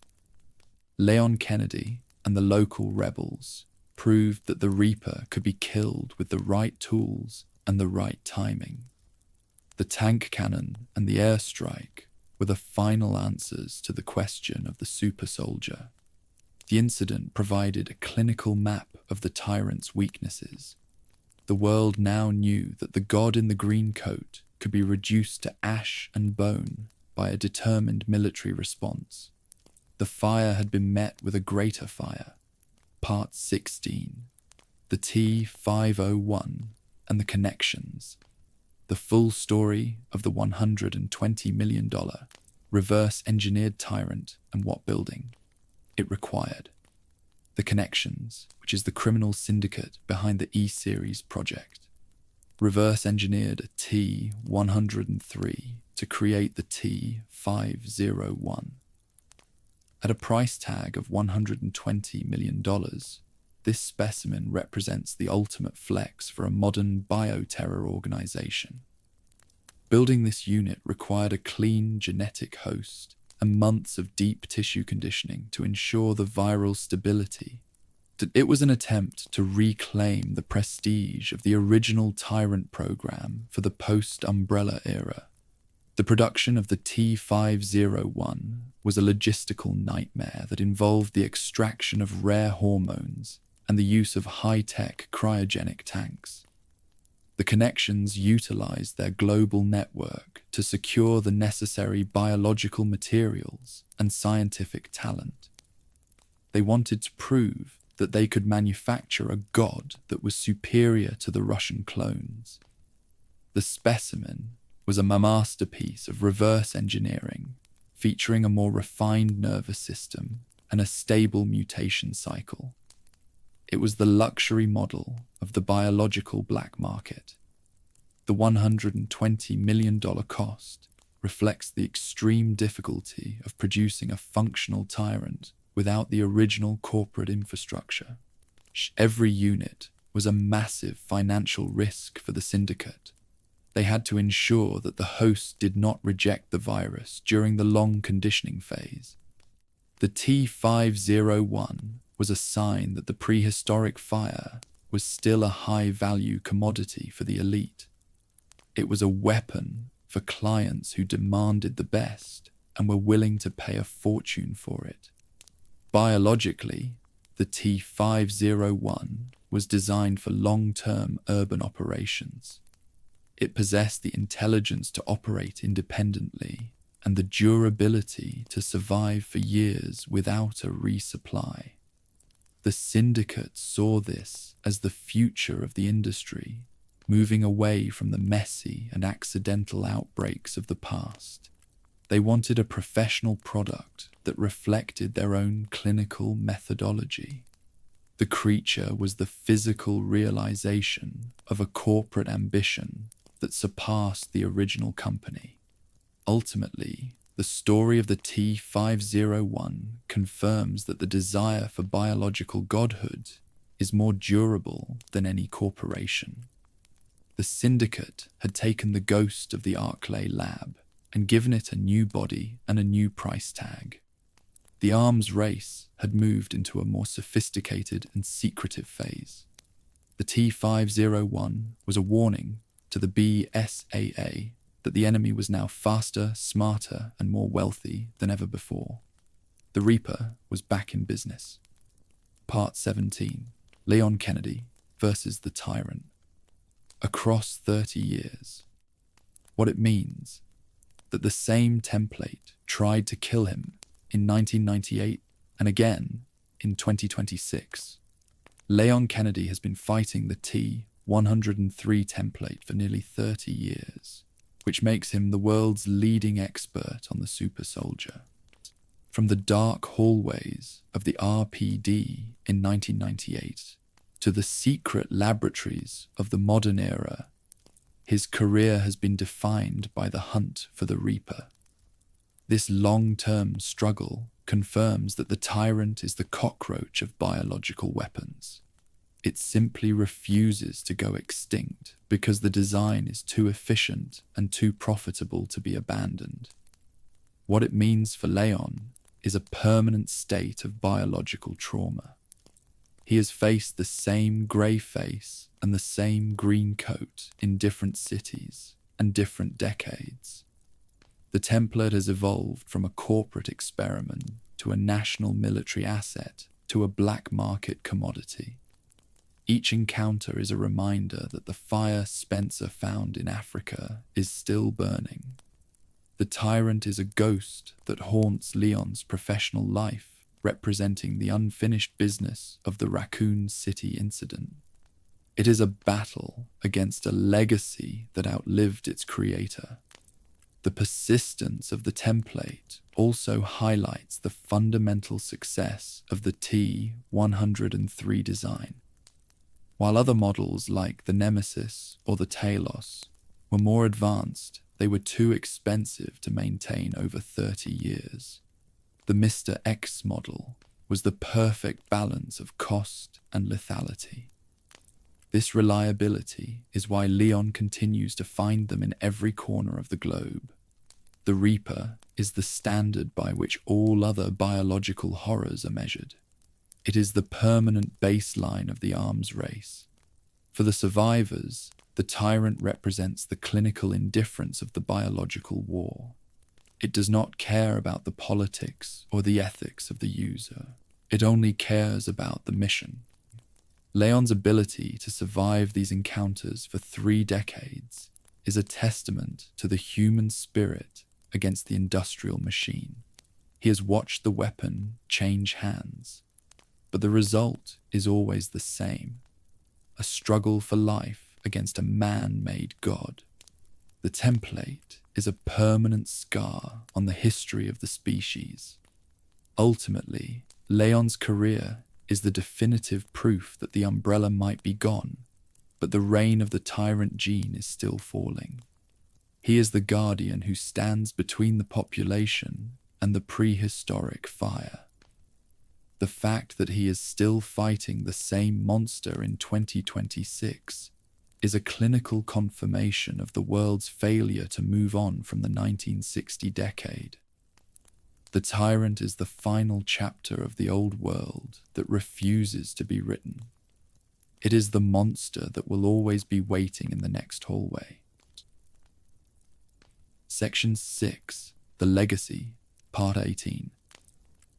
Leon Kennedy and the local rebels proved that the Reaper could be killed with the right tools and the right timing. The tank cannon and the airstrike were the final answers to the question of the super soldier. The incident provided a clinical map of the tyrant's weaknesses. The world now knew that the god in the green coat could be reduced to ash and bone by a determined military response. The fire had been met with a greater fire. Part 16. The T-501 and the connections. The full story of the $120 million reverse-engineered Tyrant and what building it required. The connections, which is the criminal syndicate behind the E-Series project, reverse-engineered a T-103 to create the T-501. At a price tag of $120 million, this specimen represents the ultimate flex for a modern bioterror organization. Building this unit required a clean genetic host and months of deep tissue conditioning to ensure the viral stability. It was an attempt to reclaim the prestige of the original Tyrant program for the post-Umbrella era. The production of the T-501 was a logistical nightmare that involved the extraction of rare hormones and the use of high-tech cryogenic tanks. The connections utilized their global network to secure the necessary biological materials and scientific talent. They wanted to prove that they could manufacture a god that was superior to the Russian clones. The specimen was a masterpiece of reverse engineering, featuring a more refined nervous system and a stable mutation cycle. It was the luxury model of the biological black market. The $120 million cost reflects the extreme difficulty of producing a functional Tyrant without the original corporate infrastructure. Every unit was a massive financial risk for the syndicate. They had to ensure that the host did not reject the virus during the long conditioning phase. The T-501 was a sign that the prehistoric fire was still a high-value commodity for the elite. It was a weapon for clients who demanded the best and were willing to pay a fortune for it. Biologically, the T-501 was designed for long-term urban operations. It possessed the intelligence to operate independently and the durability to survive for years without a resupply. The syndicate saw this as the future of the industry, moving away from the messy and accidental outbreaks of the past. They wanted a professional product that reflected their own clinical methodology. The creature was the physical realization of a corporate ambition that surpassed the original company. Ultimately, the story of the T-501 confirms that the desire for biological godhood is more durable than any corporation. The syndicate had taken the ghost of the Arclay lab and given it a new body and a new price tag. The arms race had moved into a more sophisticated and secretive phase. The T-501 was a warning to the BSAA that the enemy was now faster, smarter, and more wealthy than ever before. The Reaper was back in business. Part 17. Leon Kennedy versus the Tyrant. Across 30 years. What it means that the same template tried to kill him in 1998 and again in 2026. Leon Kennedy has been fighting the T-103 template for nearly 30 years, which makes him the world's leading expert on the super soldier. From the dark hallways of the RPD in 1998 to the secret laboratories of the modern era, his career has been defined by the hunt for the Reaper. This long-term struggle confirms that the Tyrant is the cockroach of biological weapons. It simply refuses to go extinct because the design is too efficient and too profitable to be abandoned. What it means for Leon is a permanent state of biological trauma. He has faced the same grey face and the same green coat in different cities and different decades. The template has evolved from a corporate experiment to a national military asset to a black market commodity. Each encounter is a reminder that the fire Spencer found in Africa is still burning. The Tyrant is a ghost that haunts Leon's professional life, representing the unfinished business of the Raccoon City incident. It is a battle against a legacy that outlived its creator. The persistence of the template also highlights the fundamental success of the T-103 design. While other models like the Nemesis or the TALOS were more advanced, they were too expensive to maintain over 30 years. The Mr. X model was the perfect balance of cost and lethality. This reliability is why Leon continues to find them in every corner of the globe. The Reaper is the standard by which all other biological horrors are measured. It is the permanent baseline of the arms race. For the survivors, the Tyrant represents the clinical indifference of the biological war. It does not care about the politics or the ethics of the user. It only cares about the mission. Leon's ability to survive these encounters for 3 decades is a testament to the human spirit against the industrial machine. He has watched the weapon change hands, but the result is always the same: a struggle for life against a man-made god. The template is a permanent scar on the history of the species. Ultimately, Leon's career is the definitive proof that the Umbrella might be gone, but the reign of the Tyrant gene is still falling. He is the guardian who stands between the population and the prehistoric fire. The fact that he is still fighting the same monster in 2026 is a clinical confirmation of the world's failure to move on from the 1960 decade. The Tyrant is the final chapter of the old world that refuses to be written. It is the monster that will always be waiting in the next hallway. Section 6, The Legacy, Part 18.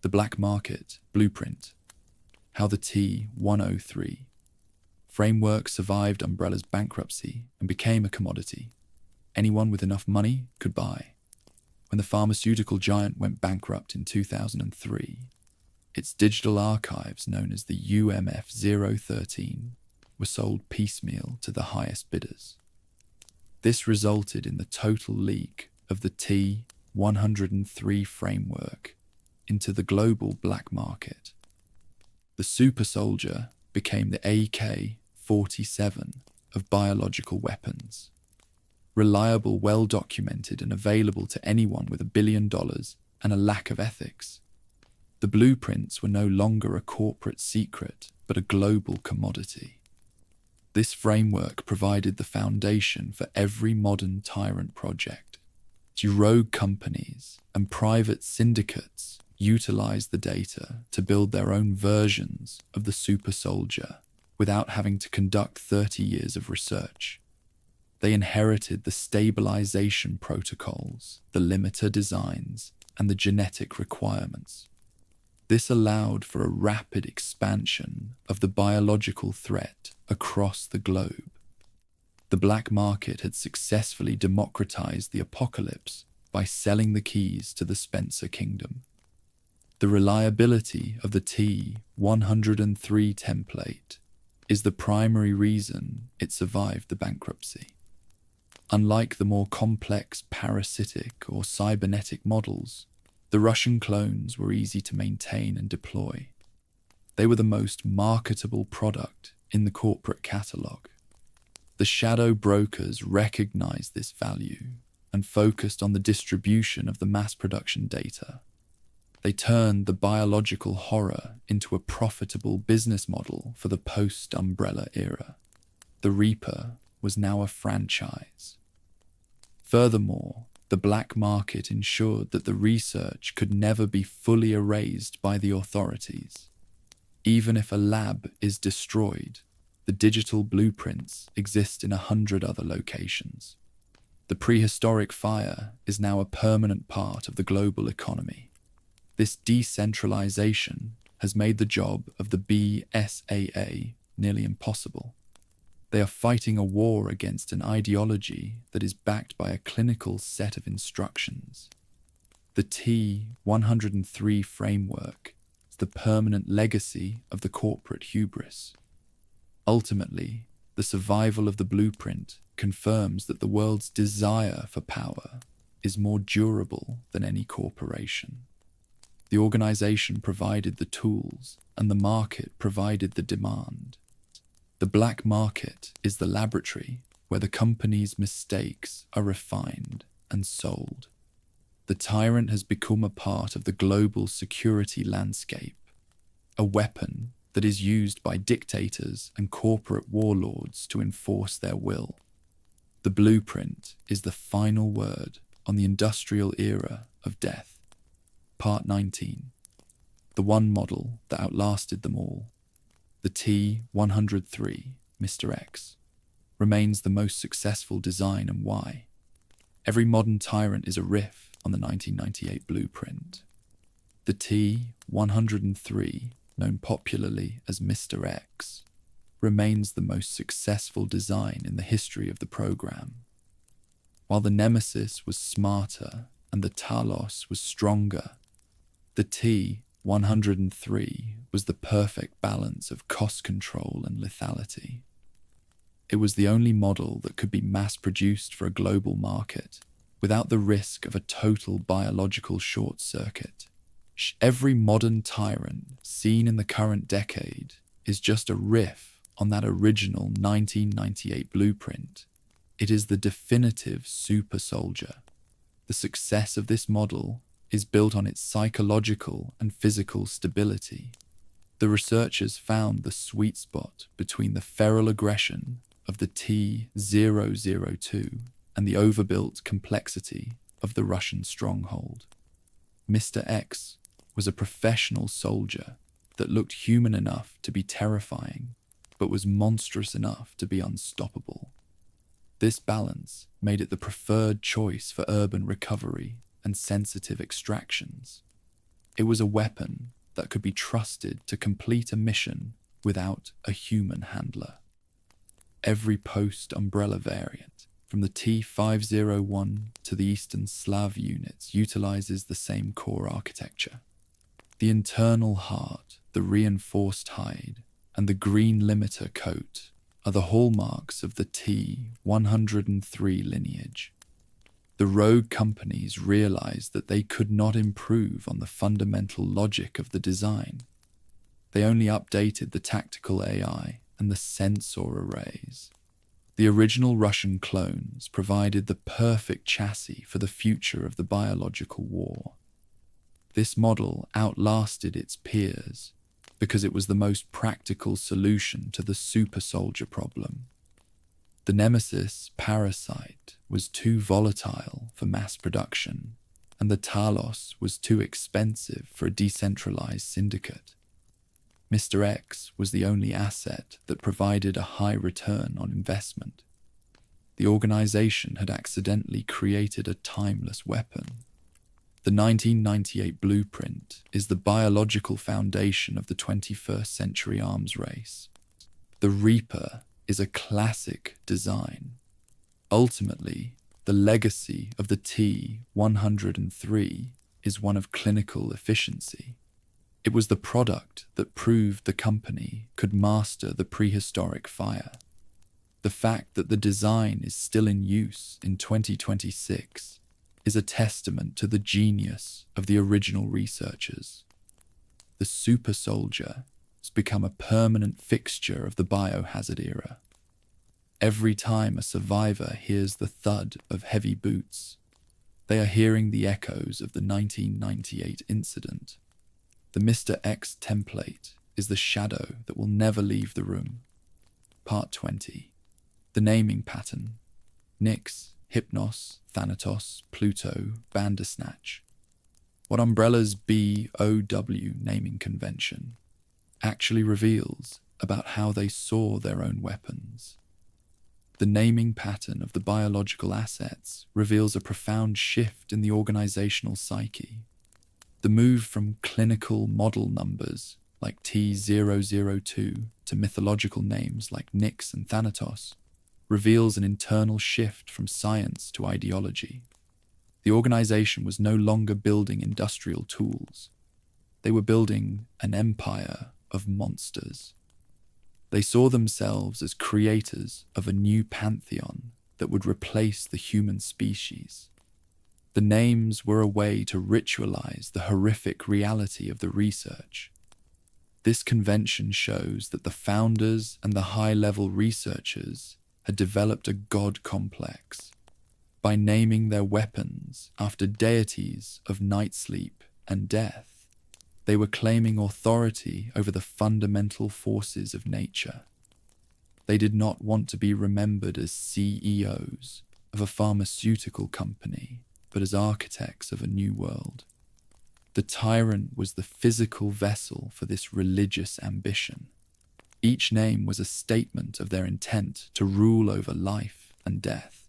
The Black Market, Blueprint. How the T-103 framework survived Umbrella's bankruptcy and became a commodity. Anyone with enough money could buy. When the pharmaceutical giant went bankrupt in 2003, its digital archives, known as the UMF-013, were sold piecemeal to the highest bidders. This resulted in the total leak of the T-103 framework into the global black market. The super soldier became the AK-47 of biological weapons. Reliable, well-documented, and available to anyone with $1 billion and a lack of ethics. The blueprints were no longer a corporate secret, but a global commodity. This framework provided the foundation for every modern Tyrant project. Rogue companies and private syndicates utilized the data to build their own versions of the super soldier without having to conduct 30 years of research. They inherited the stabilization protocols, the limiter designs, and the genetic requirements. This allowed for a rapid expansion of the biological threat across the globe. The black market had successfully democratized the apocalypse by selling the keys to the Spencer Kingdom. The reliability of the T-103 template is the primary reason it survived the bankruptcy. Unlike the more complex parasitic or cybernetic models, the Russian clones were easy to maintain and deploy. They were the most marketable product in the corporate catalogue. The shadow brokers recognized this value and focused on the distribution of the mass production data. They turned the biological horror into a profitable business model for the post-Umbrella era. The Reaper was now a franchise. Furthermore, the black market ensured that the research could never be fully erased by the authorities. Even if a lab is destroyed, the digital blueprints exist in 100 other locations. The prehistoric fire is now a permanent part of the global economy. This decentralization has made the job of the BSAA nearly impossible. They are fighting a war against an ideology that is backed by a clinical set of instructions. The T-103 framework is the permanent legacy of the corporate hubris. Ultimately, the survival of the blueprint confirms that the world's desire for power is more durable than any corporation. The organization provided the tools, and the market provided the demand. The black market is the laboratory where the company's mistakes are refined and sold. The Tyrant has become a part of the global security landscape, a weapon that is used by dictators and corporate warlords to enforce their will. The blueprint is the final word on the industrial era of death. Part 19. The one model that outlasted them all, the T-103, Mr. X, remains the most successful design, and why. Every modern Tyrant is a riff on the 1998 blueprint. The T-103, known popularly as Mr. X, remains the most successful design in the history of the program. While the Nemesis was smarter and the TALOS was stronger, the T-103 was the perfect balance of cost control and lethality. It was the only model that could be mass-produced for a global market, without the risk of a total biological short circuit. Every modern Tyrant seen in the current decade is just a riff on that original 1998 blueprint. It is the definitive super soldier. The success of this model is built on its psychological and physical stability. The researchers found the sweet spot between the feral aggression of the T-002 and the overbuilt complexity of the Russian stronghold. Mr. X was a professional soldier that looked human enough to be terrifying, but was monstrous enough to be unstoppable. This balance made it the preferred choice for urban recovery and sensitive extractions. It was a weapon that could be trusted to complete a mission without a human handler. Every post-Umbrella variant, from the T-501 to the Eastern Slav units, utilizes the same core architecture. The internal heart, the reinforced hide, and the green limiter coat are the hallmarks of the T-103 lineage. The rogue companies realized that they could not improve on the fundamental logic of the design. They only updated the tactical AI and the sensor arrays. The original Russian clones provided the perfect chassis for the future of the biological war. This model outlasted its peers because it was the most practical solution to the super soldier problem. The Nemesis parasite was too volatile for mass production, and the TALOS was too expensive for a decentralized syndicate. Mr. X was the only asset that provided a high return on investment. The organization had accidentally created a timeless weapon. The 1998 blueprint is the biological foundation of the 21st century arms race. The Reaper is a classic design. Ultimately, the legacy of the T-103 is one of clinical efficiency. It was the product that proved the company could master the prehistoric fire. The fact that the design is still in use in 2026 is a testament to the genius of the original researchers. The super soldier has become a permanent fixture of the biohazard era. Every time a survivor hears the thud of heavy boots, they are hearing the echoes of the 1998 incident. The Mr. X template is the shadow that will never leave the room. Part 20. The naming pattern. Nyx, Hypnos, Thanatos, Pluto, Bandersnatch. What Umbrella's B.O.W. naming convention actually reveals about how they saw their own weapons. The naming pattern of the biological assets reveals a profound shift in the organizational psyche. The move from clinical model numbers like T-002 to mythological names like Nyx and Thanatos reveals an internal shift from science to ideology. The organization was no longer building industrial tools. They were building an empire of monsters. They saw themselves as creators of a new pantheon that would replace the human species. The names were a way to ritualize the horrific reality of the research. This convention shows that the founders and the high-level researchers had developed a god complex. By naming their weapons after deities of night sleep and death, they were claiming authority over the fundamental forces of nature. They did not want to be remembered as CEOs of a pharmaceutical company, but as architects of a new world. The Tyrant was the physical vessel for this religious ambition. Each name was a statement of their intent to rule over life and death.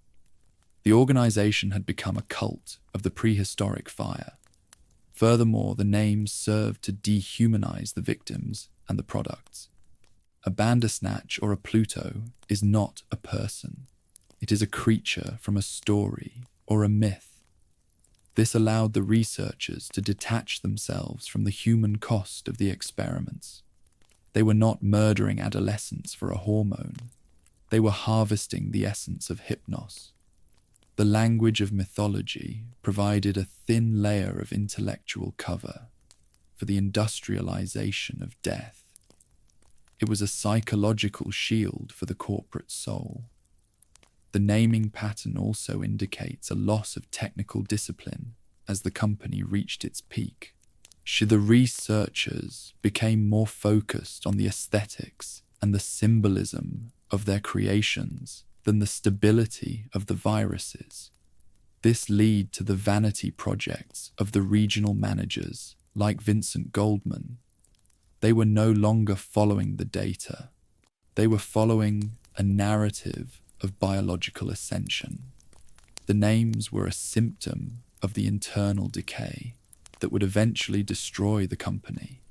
The organization had become a cult of the prehistoric fire. Furthermore, the names served to dehumanize the victims and the products. A Bandersnatch or a Pluto is not a person. It is a creature from a story or a myth. This allowed the researchers to detach themselves from the human cost of the experiments. They were not murdering adolescents for a hormone. They were harvesting the essence of Hypnos. The language of mythology provided a thin layer of intellectual cover for the industrialization of death. It was a psychological shield for the corporate soul. The naming pattern also indicates a loss of technical discipline as the company reached its peak. The researchers became more focused on the aesthetics and the symbolism of their creations than the stability of the viruses. This led to the vanity projects of the regional managers like Vincent Goldman. They were no longer following the data. They were following a narrative of biological ascension. The names were a symptom of the internal decay that would eventually destroy the company.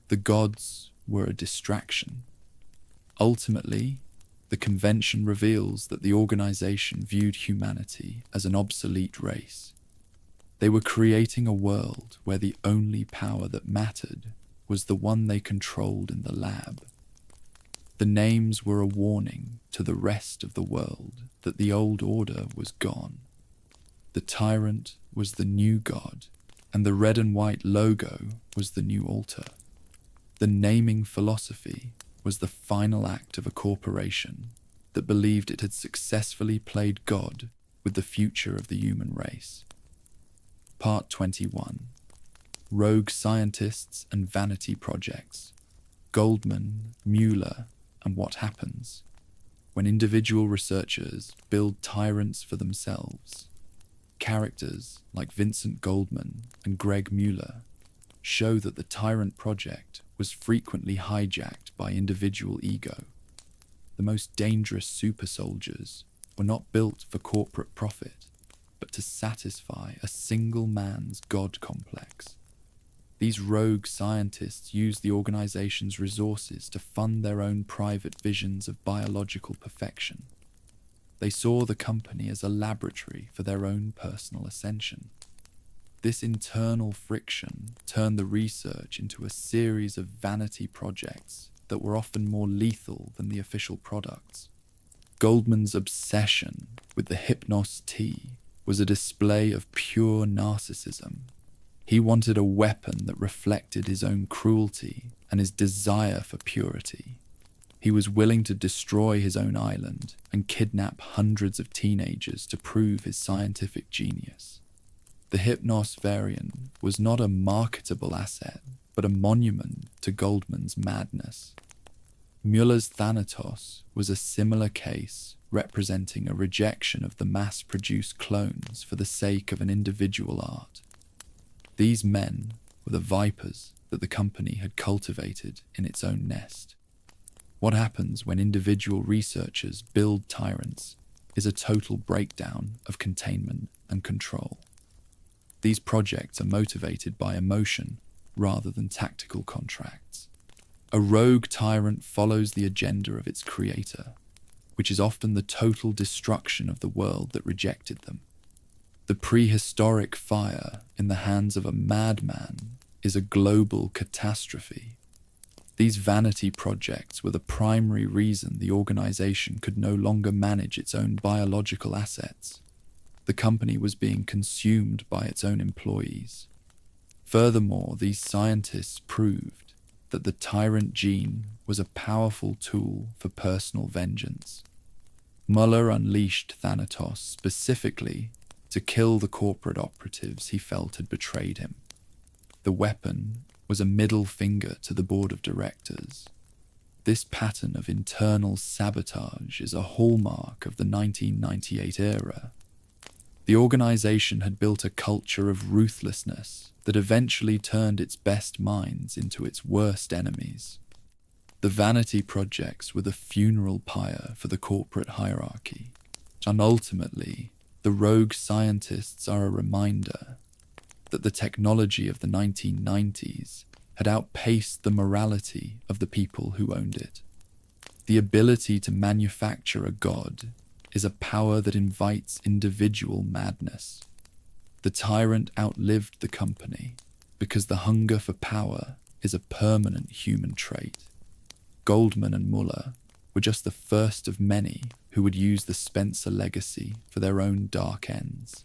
The gods were a distraction. Ultimately, the convention reveals that the organization viewed humanity as an obsolete race. They were creating a world where the only power that mattered was the one they controlled in the lab. The names were a warning to the rest of the world that the old order was gone. The tyrant was the new god, and the red and white logo was the new altar. The naming philosophy was the final act of a corporation that believed it had successfully played God with the future of the human race. Part 21. Rogue Scientists and Vanity Projects. Goldman, Mueller, and what happens when individual researchers build tyrants for themselves. Characters like Vincent Goldman and Greg Mueller show that the Tyrant Project was frequently hijacked by individual ego. The most dangerous super soldiers were not built for corporate profit, but to satisfy a single man's God complex. These rogue scientists used the organization's resources to fund their own private visions of biological perfection. They saw the company as a laboratory for their own personal ascension. This internal friction turned the research into a series of vanity projects that were often more lethal than the official products. Goldman's obsession with the Hypnos-T was a display of pure narcissism. He wanted a weapon that reflected his own cruelty and his desire for purity. He was willing to destroy his own island and kidnap hundreds of teenagers to prove his scientific genius. The Hypnos variant was not a marketable asset, but a monument to Goldman's madness. Mueller's Thanatos was a similar case, representing a rejection of the mass-produced clones for the sake of an individual art. These men were the vipers that the company had cultivated in its own nest. What happens when individual researchers build tyrants is a total breakdown of containment and control. These projects are motivated by emotion rather than tactical contracts. A rogue tyrant follows the agenda of its creator, which is often the total destruction of the world that rejected them. The prehistoric fire in the hands of a madman is a global catastrophe. These vanity projects were the primary reason the organization could no longer manage its own biological assets. The company was being consumed by its own employees. Furthermore, these scientists proved that the tyrant gene was a powerful tool for personal vengeance. Mueller unleashed Thanatos specifically to kill the corporate operatives he felt had betrayed him. The weapon was a middle finger to the board of directors. This pattern of internal sabotage is a hallmark of the 1998 era. The organization had built a culture of ruthlessness that eventually turned its best minds into its worst enemies. The vanity projects were the funeral pyre for the corporate hierarchy, and ultimately, the rogue scientists are a reminder that the technology of the 1990s had outpaced the morality of the people who owned it. The ability to manufacture a god is a power that invites individual madness. The tyrant outlived the company because the hunger for power is a permanent human trait. Goldman and Mueller were just the first of many who would use the Spencer legacy for their own dark ends.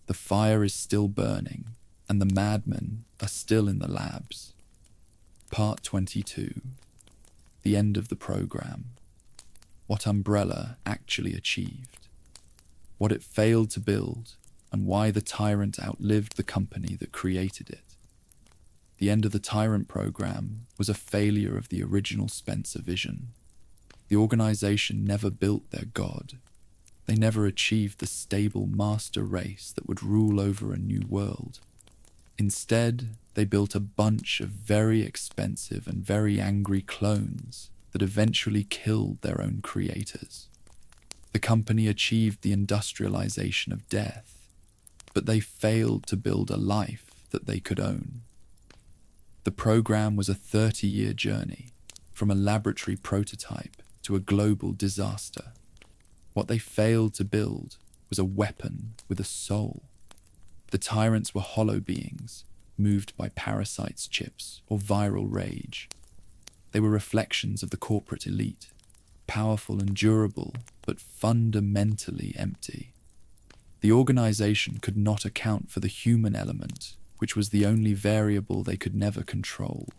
The fire is still burning, and the madmen are still in the labs. Part 22. The end of the program. What Umbrella actually achieved. What it failed to build, and why the Tyrant outlived the company that created it. The end of the Tyrant program was a failure of the original Spencer vision. The organization never built their god. They never achieved the stable master race that would rule over a new world. Instead, they built a bunch of very expensive and very angry clones that eventually killed their own creators. The company achieved the industrialization of death, but they failed to build a life that they could own. The program was a 30-year journey, from a laboratory prototype to a global disaster. What they failed to build was a weapon with a soul. The Tyrants were hollow beings, moved by parasites' chips or viral rage. They were reflections of the corporate elite, powerful and durable, but fundamentally empty. The organization could not account for the human element, which was the only variable they could never control.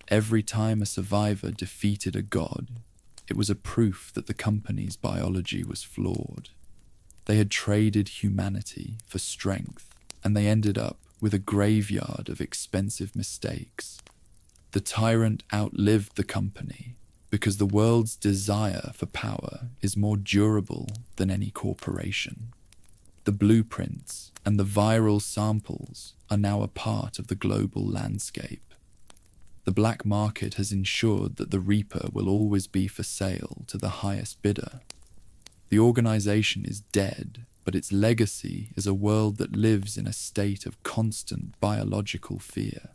Every time a survivor defeated a god, it was a proof that the company's biology was flawed. They had traded humanity for strength, and they ended up with a graveyard of expensive mistakes. The Tyrant outlived the company because the world's desire for power is more durable than any corporation. The blueprints and the viral samples are now a part of the global landscape. The black market has ensured that the Reaper will always be for sale to the highest bidder. The organization is dead, but its legacy is a world that lives in a state of constant biological fear.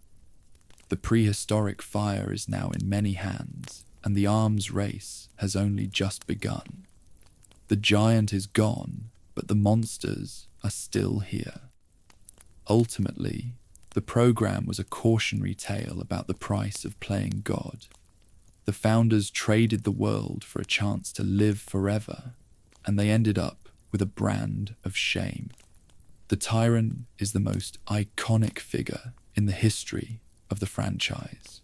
The prehistoric fire is now in many hands, and the arms race has only just begun. The giant is gone, but the monsters are still here. Ultimately, the program was a cautionary tale about the price of playing God. The founders traded the world for a chance to live forever, and they ended up with a brand of shame. The Tyrant is the most iconic figure in the history of the franchise,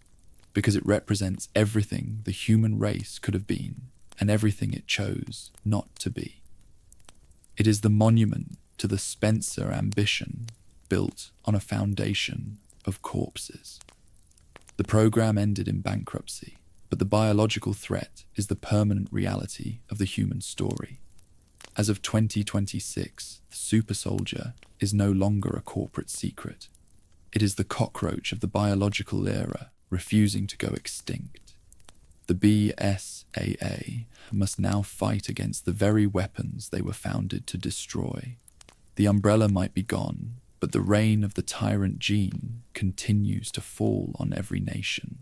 because it represents everything the human race could have been and everything it chose not to be. It is the monument to the Spencer ambition built on a foundation of corpses. The program ended in bankruptcy, but the biological threat is the permanent reality of the human story. As of 2026, the super soldier is no longer a corporate secret. It is the cockroach of the biological era refusing to go extinct. The BSAA must now fight against the very weapons they were founded to destroy. The Umbrella might be gone, but the reign of the Tyrant gene continues to fall on every nation.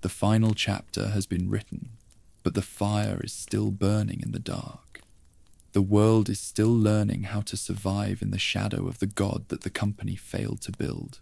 The final chapter has been written, but the fire is still burning in the dark. The world is still learning how to survive in the shadow of the god that the company failed to build.